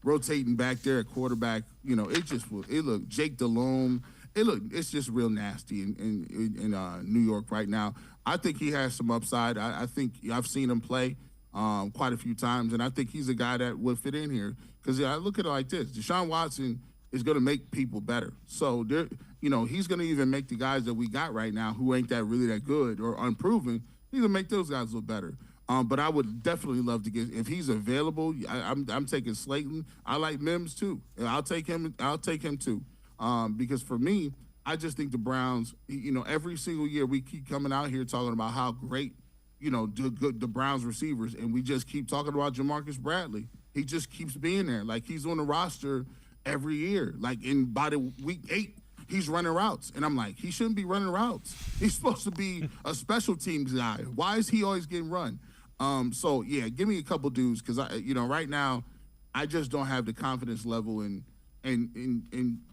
rotating back there at quarterback. It looked Jake Delhomme. It's just real nasty in New York right now. I think he has some upside. I think I've seen him play quite a few times, and I think he's a guy that would fit in here. Because I look at it like this: Deshaun Watson is going to make people better. So he's going to even make the guys that we got right now who ain't that good or unproven. He's going to make those guys look better. But I would definitely love to get, if he's available. I'm taking Slayton. I like Mims too. I'll take him too. Because for me, I just think the Browns. Every single year we keep coming out here talking about how great the Browns receivers, and we just keep talking about Jamarcus Bradley. He just keeps being there. Like, he's on the roster every year. Like, by the week 8, he's running routes. And I'm like, he shouldn't be running routes. He's supposed to be a special teams guy. Why is he always getting run? So, yeah, give me a couple dudes because, right now I just don't have the confidence level in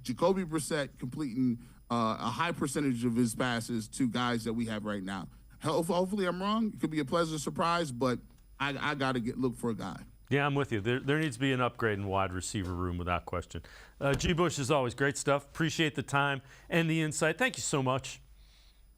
Jacoby Brissett completing a high percentage of his passes to guys that we have right now. Hopefully I'm wrong. It could be a pleasant surprise, but I got to look for a guy. Yeah, I'm with you. There needs to be an upgrade in wide receiver room without question. G. Bush, as always, great stuff. Appreciate the time and the insight. Thank you so much.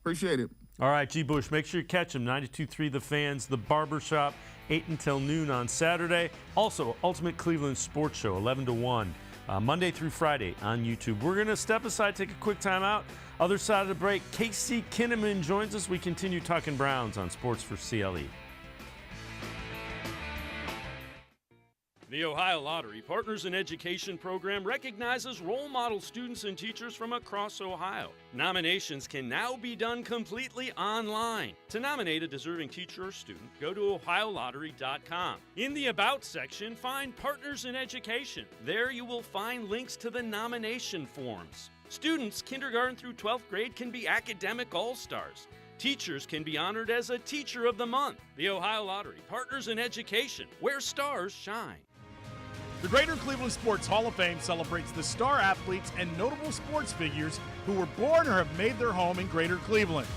Appreciate it. All right, G. Bush, make sure you catch him. 92.3 The Fans, The Barbershop, 8 until noon on Saturday. Also, Ultimate Cleveland Sports Show, 11 to 1, Monday through Friday on YouTube. We're going to step aside, take a quick time out. Other side of the break, Casey Kinnamon joins us. We continue talking Browns on Sports4CLE. The Ohio Lottery Partners in Education program recognizes role model students and teachers from across Ohio. Nominations can now be done completely online. To nominate a deserving teacher or student, go to OhioLottery.com. In the About section, find Partners in Education. There you will find links to the nomination forms. Students kindergarten through 12th grade can be academic all-stars. Teachers can be honored as a Teacher of the Month. The Ohio Lottery Partners in Education, where stars shine. The Greater Cleveland Sports Hall of Fame celebrates the star athletes and notable sports figures who were born or have made their home in Greater Cleveland.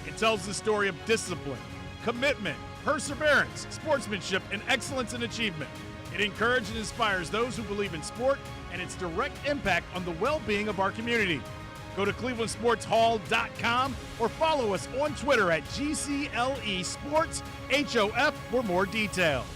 It tells the story of discipline, commitment, perseverance, sportsmanship, and excellence in achievement. It encourages and inspires those who believe in sport and its direct impact on the well-being of our community. Go to clevelandsportshall.com or follow us on Twitter at GCLE Sports HOF for more details.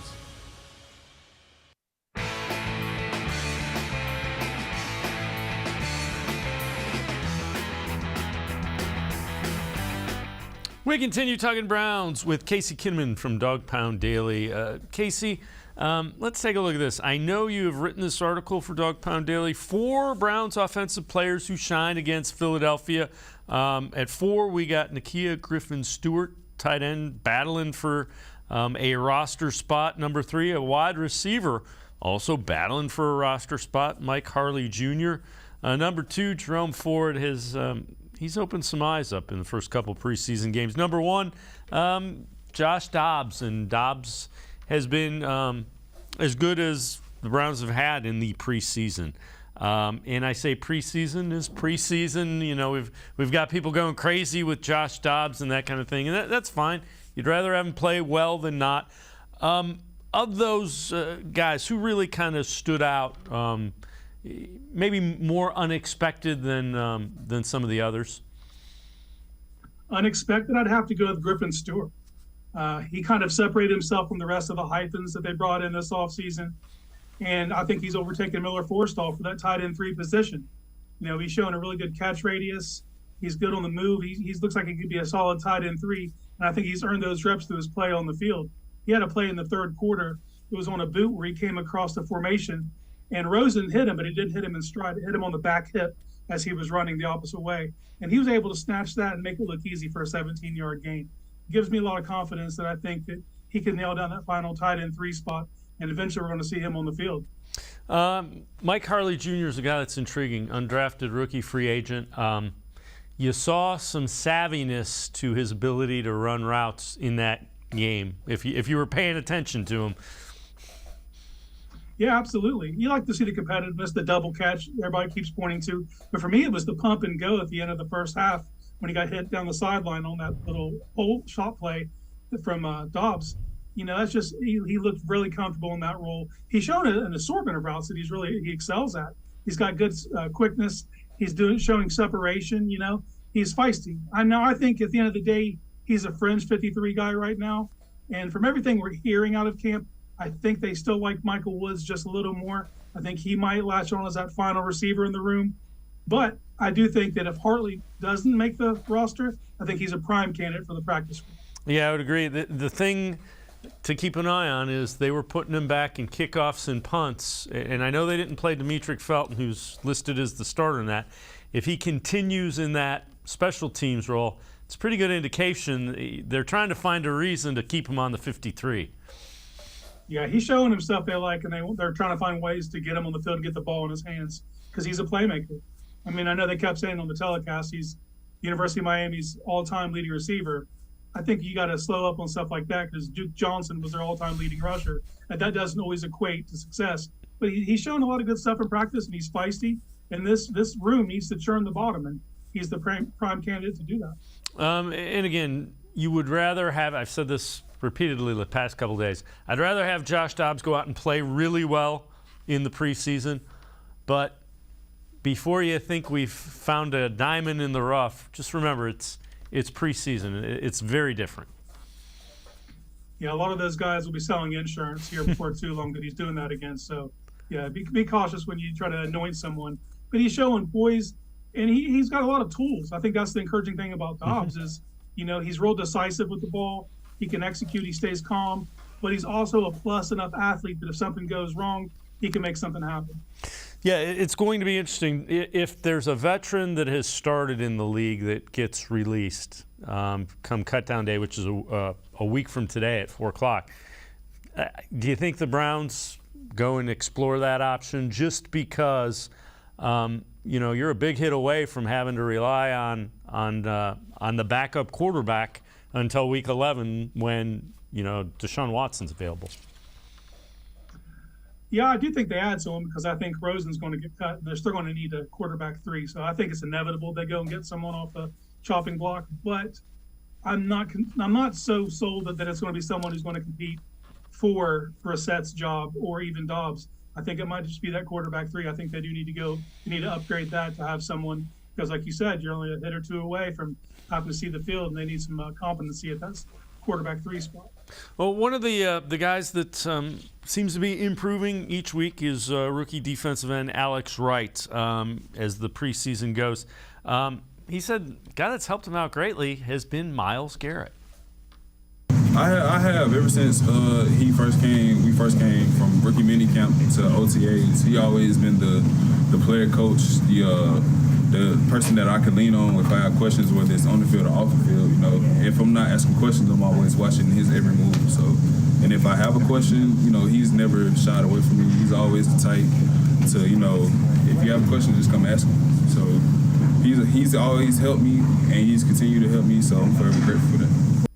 We continue talking Browns with Casey Kinnamon from Dog Pound Daily. Casey, let's take a look at this. I know you have written this article for Dog Pound Daily. 4 Browns offensive players who shine against Philadelphia. At 4, we got Nakia Griffin-Stewart, tight end, battling for a roster spot. Number 3, a wide receiver, also battling for a roster spot, Mike Harley Jr. Number 2, Jerome Ford has... he's opened some eyes up in the first couple preseason games. Number 1, Josh Dobbs. And Dobbs has been as good as the Browns have had in the preseason. And I say preseason is preseason. You know, we've got people going crazy with Josh Dobbs and that kind of thing. And that's fine. You'd rather have him play well than not. Of those guys, who really kind of stood out, maybe more unexpected than some of the others? unexpected, I'd have to go with Griffin Stewart. He kind of separated himself from the rest of the hyphens that they brought in this offseason. And I think he's overtaken Miller Forstall for that tight end 3 position. He's showing a really good catch radius. He's good on the move. He looks like he could be a solid tight end 3. And I think he's earned those reps through his play on the field. He had a play in the third quarter. It was on a boot where he came across the formation, and Rosen hit him, but he didn't hit him in stride. It hit him on the back hip as he was running the opposite way. And he was able to snatch that and make it look easy for a 17-yard gain. It gives me a lot of confidence that I think that he can nail down that final tight end 3 spot, and eventually we're going to see him on the field. Mike Harley Jr. is a guy that's intriguing, undrafted rookie free agent. You saw some savviness to his ability to run routes in that game, if you were paying attention to him. Yeah, absolutely. You like to see the competitiveness, the double catch everybody keeps pointing to. But for me, it was the pump and go at the end of the first half when he got hit down the sideline on that little old shot play from Dobbs. That's just he looked really comfortable in that role. He's shown an assortment of routes that he excels at. He's got good quickness. He's showing separation. He's feisty. I think at the end of the day, he's a fringe 53 guy right now. And from everything we're hearing out of camp, I think they still like Michael Woods just a little more. I think he might latch on as that final receiver in the room. But I do think that if Hartley doesn't make the roster, I think he's a prime candidate for the practice squad. Yeah, I would agree. The thing to keep an eye on is they were putting him back in kickoffs and punts. And I know they didn't play Demetric Felton, who's listed as the starter in that. If he continues in that special teams role, it's a pretty good indication they're trying to find a reason to keep him on the 53. Yeah, he's showing himself they like, and they're trying to find ways to get him on the field and get the ball in his hands because he's a playmaker. I mean, I know they kept saying on the telecast he's University of Miami's all-time leading receiver. I think you got to slow up on stuff like that because Duke Johnson was their all-time leading rusher, and that doesn't always equate to success. But he's showing a lot of good stuff in practice, and he's feisty. And this room needs to churn the bottom, and he's the prime candidate to do that. And again, you would rather have, I've said this repeatedly the past couple of days, I'd rather have Josh Dobbs go out and play really well in the preseason, but before you think we've found a diamond in the rough, just remember it's preseason. It's very different. Yeah, a lot of those guys will be selling insurance here before too long that he's doing that again. So, yeah, be cautious when you try to anoint someone. But he's showing poise, and he's got a lot of tools. I think that's the encouraging thing about Dobbs is, he's real decisive with the ball. He can execute. He stays calm. But he's also a plus enough athlete that if something goes wrong, he can make something happen. Yeah, it's going to be interesting. If there's a veteran that has started in the league that gets released come cutdown day, which is a week from today at 4 o'clock, do you think the Browns go and explore that option just because you're a big hit away from having to rely on the backup quarterback until week 11 when Deshaun Watson's available? Yeah, I do think they add to him because I think Rosen's going to get cut. They're still going to need a quarterback 3. So I think it's inevitable they go and get someone off the chopping block. But I'm not so sold that it's going to be someone who's going to compete for Brissett's job or even Dobbs. I think it might just be that quarterback 3. I think they do need to go. They need to upgrade that to have someone because, like you said, you're only a hit or two away from having to see the field, and they need some competency at that quarterback 3 spot. Well, one of the guys that seems to be improving each week is rookie defensive end Alex Wright as the preseason goes. He said the guy that's helped him out greatly has been Myles Garrett. I have ever since we first came from rookie minicamp to OTAs. He always been the player coach, the person that I can lean on if I have questions, whether it's on the field or off the field. If I'm not asking questions, I'm always watching his every move. So, and if I have a question, he's never shied away from me. He's always the type to, if you have a question, just come ask him. So he's always helped me, and he's continued to help me. So I'm forever grateful for that.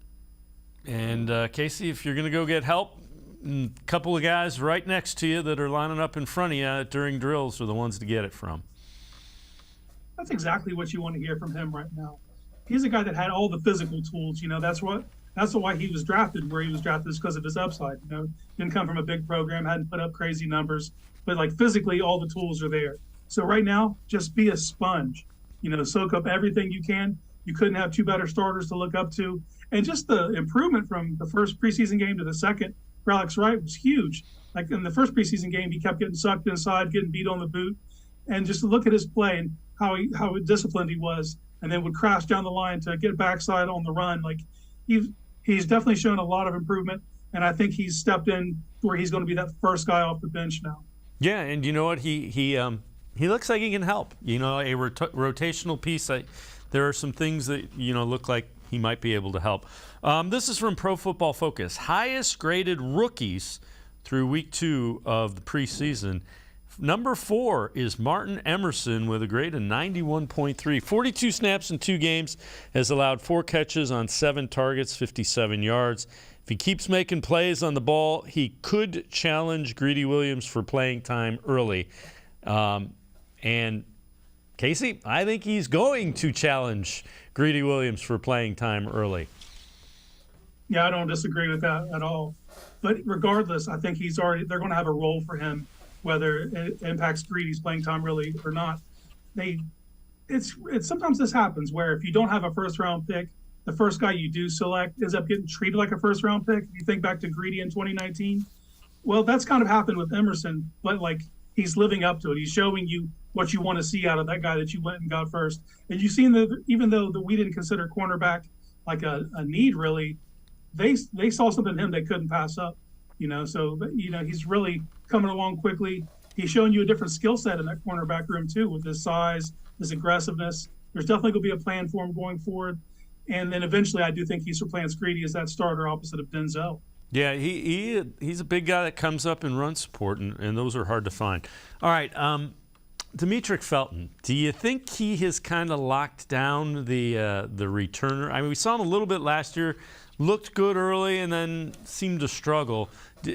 And Casey, if you're going to go get help, a couple of guys right next to you that are lining up in front of you during drills are the ones to get it from. That's exactly what you want to hear from him right now. He's a guy that had all the physical tools. That's why he was drafted where he was drafted, is because of his upside. Didn't come from a big program, hadn't put up crazy numbers, but physically all the tools are there. So right now, just be a sponge. Soak up everything you can. You couldn't have two better starters to look up to. And just the improvement from the first preseason game to the second for Alex Wright was huge. Like in the first preseason game, he kept getting sucked inside, getting beat on the boot. And just to look at his play and how disciplined he was, and then would crash down the line to get backside on the run. Like he's definitely shown a lot of improvement. And I think he's stepped in where he's going to be that first guy off the bench now. Yeah, and you know what? He looks like he can help. You know, a rotational piece. There are some things that, you know, look like he might be able to help. This is from Pro Football Focus. Highest graded rookies through week 2 of the preseason. Number 4 is Martin Emerson with a grade of 91.3. 42 snaps in 2 games, has allowed 4 catches on 7 targets, 57 yards. If he keeps making plays on the ball, he could challenge Greedy Williams for playing time early. And Casey, I think he's going to challenge Greedy Williams for playing time early. Yeah, I don't disagree with that at all. But regardless, I think they're going to have a role for him, whether it impacts Greedy's playing time really or not. It's sometimes this happens where if you don't have a first round pick, the first guy you do select ends up getting treated like a first round pick. If you think back to Greedy in 2019, well, that's kind of happened with Emerson, but like he's living up to it. He's showing you what you want to see out of that guy that you went and got first. And you've seen that even though we didn't consider cornerback like a need really, they saw something in him they couldn't pass up. You know, so you know he's really coming along quickly. He's showing you a different skill set in that cornerback room too, with his size, his aggressiveness. There's definitely going to be a plan for him going forward. And then eventually, I do think he supplants Greedy as that starter opposite of Denzel. Yeah, he's a big guy that comes up and runs support, and those are hard to find. All right, Demetric Felton, do you think he has kind of locked down the returner? I mean, we saw him a little bit last year, looked good early, and then seemed to struggle. Do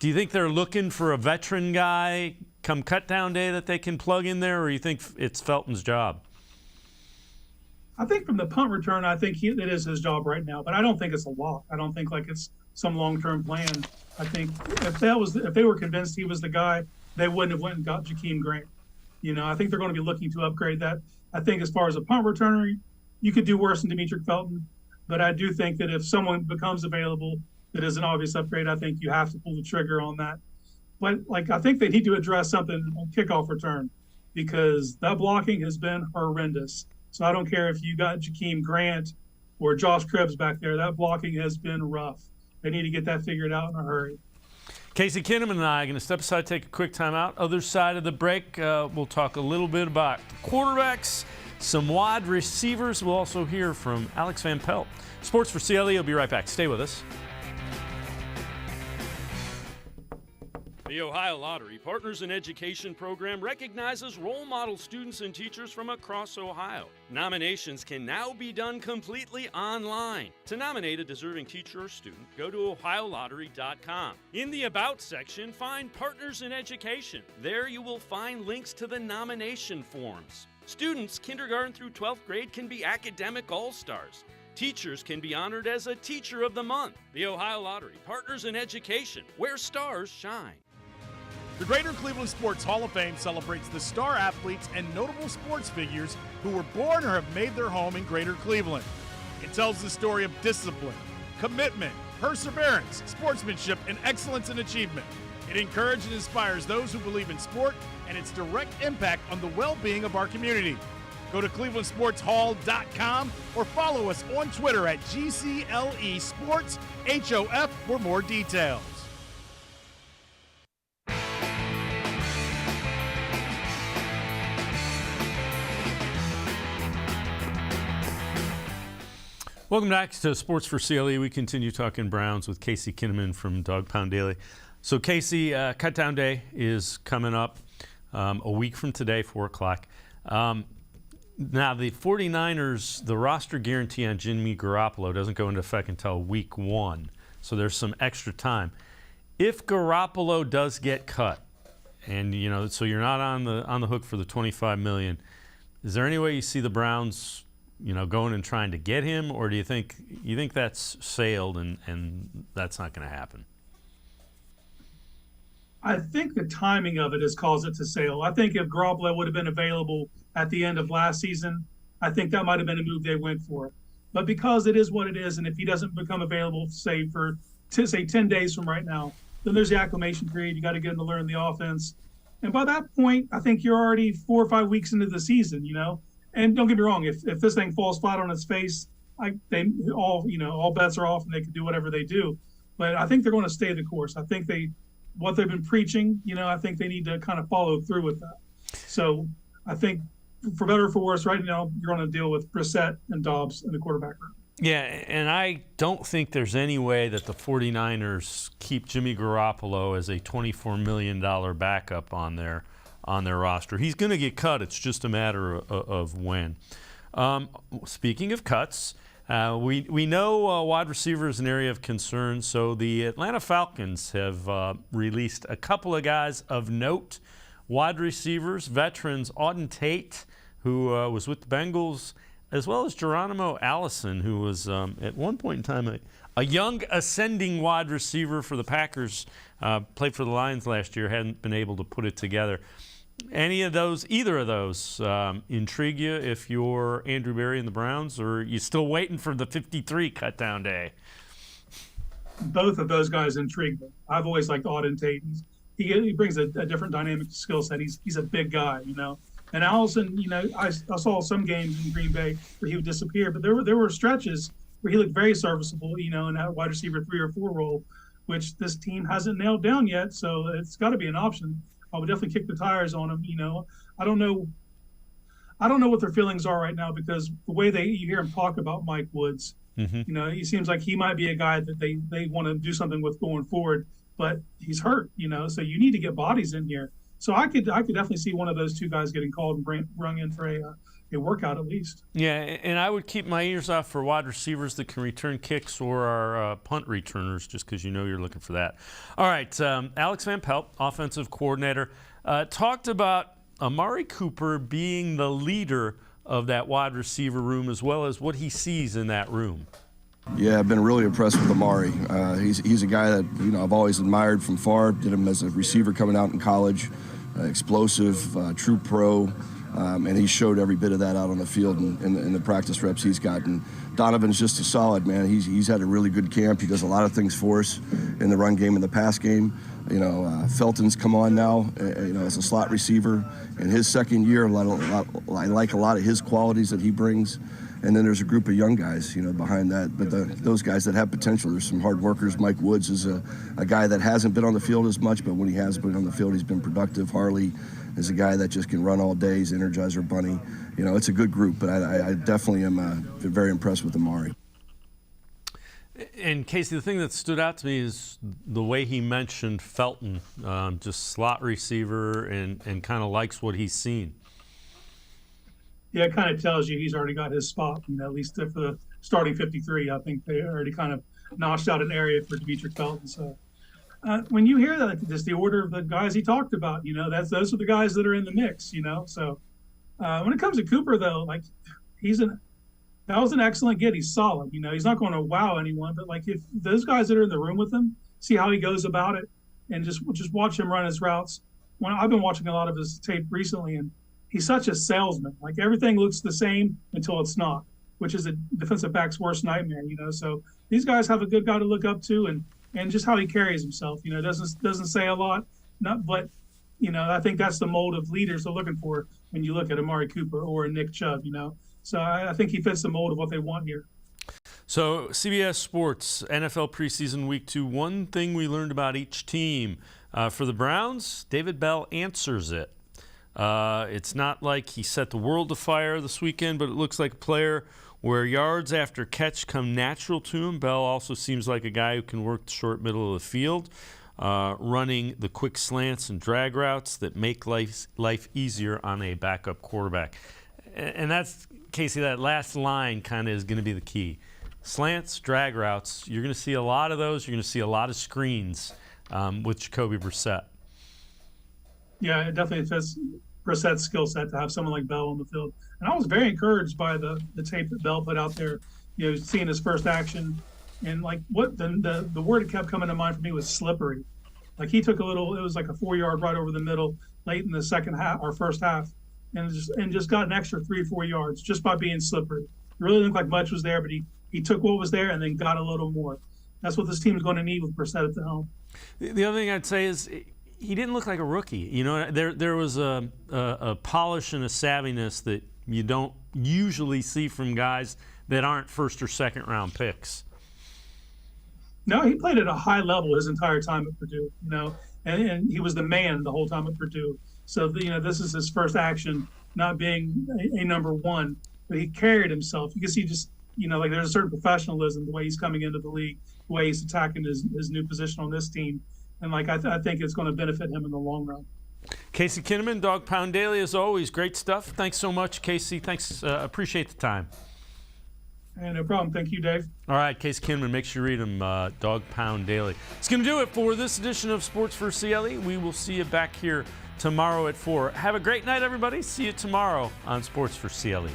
you think they're looking for a veteran guy come cutdown day that they can plug in there, or you think it's Felton's job? I think from the punt return, I think it is his job right now, but I don't think it's a lock. I don't think like it's some long-term plan. I think if they were convinced he was the guy, they wouldn't have went and got Jakeem Grant. You know, I think they're going to be looking to upgrade that. I think as far as a punt returner, you could do worse than Demetric Felton, but I do think that if someone becomes available that is an obvious upgrade, I think you have to pull the trigger on that. But like I think they need to address something on kickoff return because that blocking has been horrendous. So I don't care if you got Jakeem Grant or Josh Cribbs back there. That blocking has been rough. They need to get that figured out in a hurry. Casey Kinnamon and I are going to step aside, take a quick time out. Other side of the break, we'll talk a little bit about quarterbacks, some wide receivers. We'll also hear from Alex Van Pelt. Sports for CLE. We'll be right back. Stay with us. The Ohio Lottery Partners in Education program recognizes role model students and teachers from across Ohio. Nominations can now be done completely online. To nominate a deserving teacher or student, go to ohiolottery.com. In the About section, find Partners in Education. There you will find links to the nomination forms. Students kindergarten through 12th grade can be academic all-stars. Teachers can be honored as a Teacher of the Month. The Ohio Lottery Partners in Education, where stars shine. The Greater Cleveland Sports Hall of Fame celebrates the star athletes and notable sports figures who were born or have made their home in Greater Cleveland. It tells the story of discipline, commitment, perseverance, sportsmanship, and excellence in achievement. It encourages and inspires those who believe in sport and its direct impact on the well-being of our community. Go to clevelandsportshall.com or follow us on Twitter at GCLE Sports HOF for more details. Welcome back to Sports for CLE. We continue talking Browns with Casey Kinnamon from Dog Pound Daily. So, Casey, Cutdown Day is coming up a week from today, 4 o'clock. Now, the 49ers, the roster guarantee on Jimmy Garoppolo doesn't go into effect until week 1, so there's some extra time. If Garoppolo does get cut, and you know, so you're not on the hook for the $25 million, is there any way you see the Browns, you know, going and trying to get him, or do you think that's sailed and that's not going to happen? I think the timing of it has caused it to sail. I think if Garoppolo would have been available at the end of last season, I think that might have been a move they went for. But because it is what it is, and if he doesn't become available, say 10 days from right now, then there's the acclimation period. You got to get him to learn the offense. And by that point, I think you're already 4 or 5 weeks into the season, And don't get me wrong, if this thing falls flat on its face, all bets are off and they can do whatever they do. But I think they're going to stay the course. I think what they've been preaching, I think they need to kind of follow through with that. So I think for better or for worse, right now you're going to deal with Brissett and Dobbs in the quarterback room. Yeah, and I don't think there's any way that the 49ers keep Jimmy Garoppolo as a $24 million backup on their roster. He's going to get cut. It's just a matter of when. Speaking of cuts, we know wide receiver is an area of concern, so the Atlanta Falcons have released a couple of guys of note, wide receivers, veterans, Auden Tate, who was with the Bengals, as well as Geronimo Allison, who was at one point in time a young ascending wide receiver for the Packers, played for the Lions last year, hadn't been able to put it together. Either of those intrigue you if you're Andrew Berry and the Browns, or are you still waiting for the 53 cut-down day? Both of those guys intrigue me. I've always liked Auden Tate. He brings a different dynamic skill set. He's a big guy, And Allison, I saw some games in Green Bay where he would disappear, but there were stretches where he looked very serviceable, in that wide receiver 3 or 4 role, which this team hasn't nailed down yet. So it's got to be an option. I would definitely kick the tires on him. I don't know what their feelings are right now, because the way you hear him talk about Mike Woods, he seems like he might be a guy that they want to do something with going forward, but he's hurt, so you need to get bodies in here. So I could definitely see one of those two guys getting called and rung in for a workout at least. Yeah, and I would keep my ears off for wide receivers that can return kicks or are punt returners, just because you're looking for that. All right, Alex Van Pelt, offensive coordinator, talked about Amari Cooper being the leader of that wide receiver room, as well as what he sees in that room. Yeah, I've been really impressed with Amari. He's a guy that I've always admired from far. Did him as a receiver coming out in college, explosive, true pro, and he showed every bit of that out on the field and in the practice reps he's gotten. Donovan's just a solid man. He's had a really good camp. He does a lot of things for us in the run game and the pass game. Felton's come on now, as a slot receiver in his second year. I like a lot of his qualities that he brings. And then there's a group of young guys, behind that. But those guys that have potential, there's some hard workers. Mike Woods is a guy that hasn't been on the field as much, but when he has been on the field, he's been productive. Harley is a guy that just can run all day. He's Energizer Bunny. It's a good group, but I definitely am very impressed with Amari. And Casey, the thing that stood out to me is the way he mentioned Felton, just slot receiver, and kind of likes what he's seen. Yeah, it kind of tells you he's already got his spot, at least for the starting 53. I think they already kind of notched out an area for Demetric Felton. So when you hear that, just the order of the guys he talked about, those are the guys that are in the mix, So when it comes to Cooper, though, that was an excellent get. He's solid. He's not going to wow anyone, but if those guys that are in the room with him, see how he goes about it, and just watch him run his routes. I've been watching a lot of his tape recently, and he's such a salesman. Everything looks the same until it's not, which is a defensive back's worst nightmare. So these guys have a good guy to look up to, and just how he carries himself. Doesn't say a lot, but I think that's the mold of leaders they're looking for when you look at Amari Cooper or Nick Chubb. So I think he fits the mold of what they want here. So CBS Sports, NFL preseason week 2, one thing we learned about each team. For the Browns, David Bell answers it. It's not like he set the world afire this weekend, but it looks like a player where yards after catch come natural to him. Bell also seems like a guy who can work the short middle of the field, running the quick slants and drag routes that make life easier on a backup quarterback. And that's, Casey, that last line kind of is going to be the key. Slants, drag routes, you're going to see a lot of those. You're going to see a lot of screens with Jacoby Brissett. Yeah, it definitely fits Brissett's skill set to have someone like Bell on the field. And I was very encouraged by the tape that Bell put out there, seeing his first action. And what the word that kept coming to mind for me was slippery. He took it was like a 4-yard right over the middle late in the second half or first half. and just got an extra 3 or 4 yards just by being slippery. It really didn't look like much was there, but he took what was there and then got a little more. That's what this team's going to need with Brissett at the helm. The other thing I'd say is he didn't look like a rookie. You know, there was a polish and a savviness that you don't usually see from guys that aren't first or second round picks. No, he played at a high level his entire time at Purdue, you know, and he was the man the whole time at Purdue. So, you know, this is his first action, not being a number one, but he carried himself. You can see just, you know, like there's a certain professionalism, the way he's coming into the league, the way he's attacking his new position on this team. And, like, I think it's going to benefit him in the long run. Casey Kinnamon, Dawg Pound Daily, as always. Great stuff. Thanks so much, Casey. Thanks. Appreciate the time. Hey, no problem. Thank you, Dave. All right, Casey Kinnamon, make sure you read him, Dawg Pound Daily. It's going to do it for this edition of Sports4CLE. We will see you back here tomorrow at 4. Have a great night, everybody. See you tomorrow on Sports4CLE.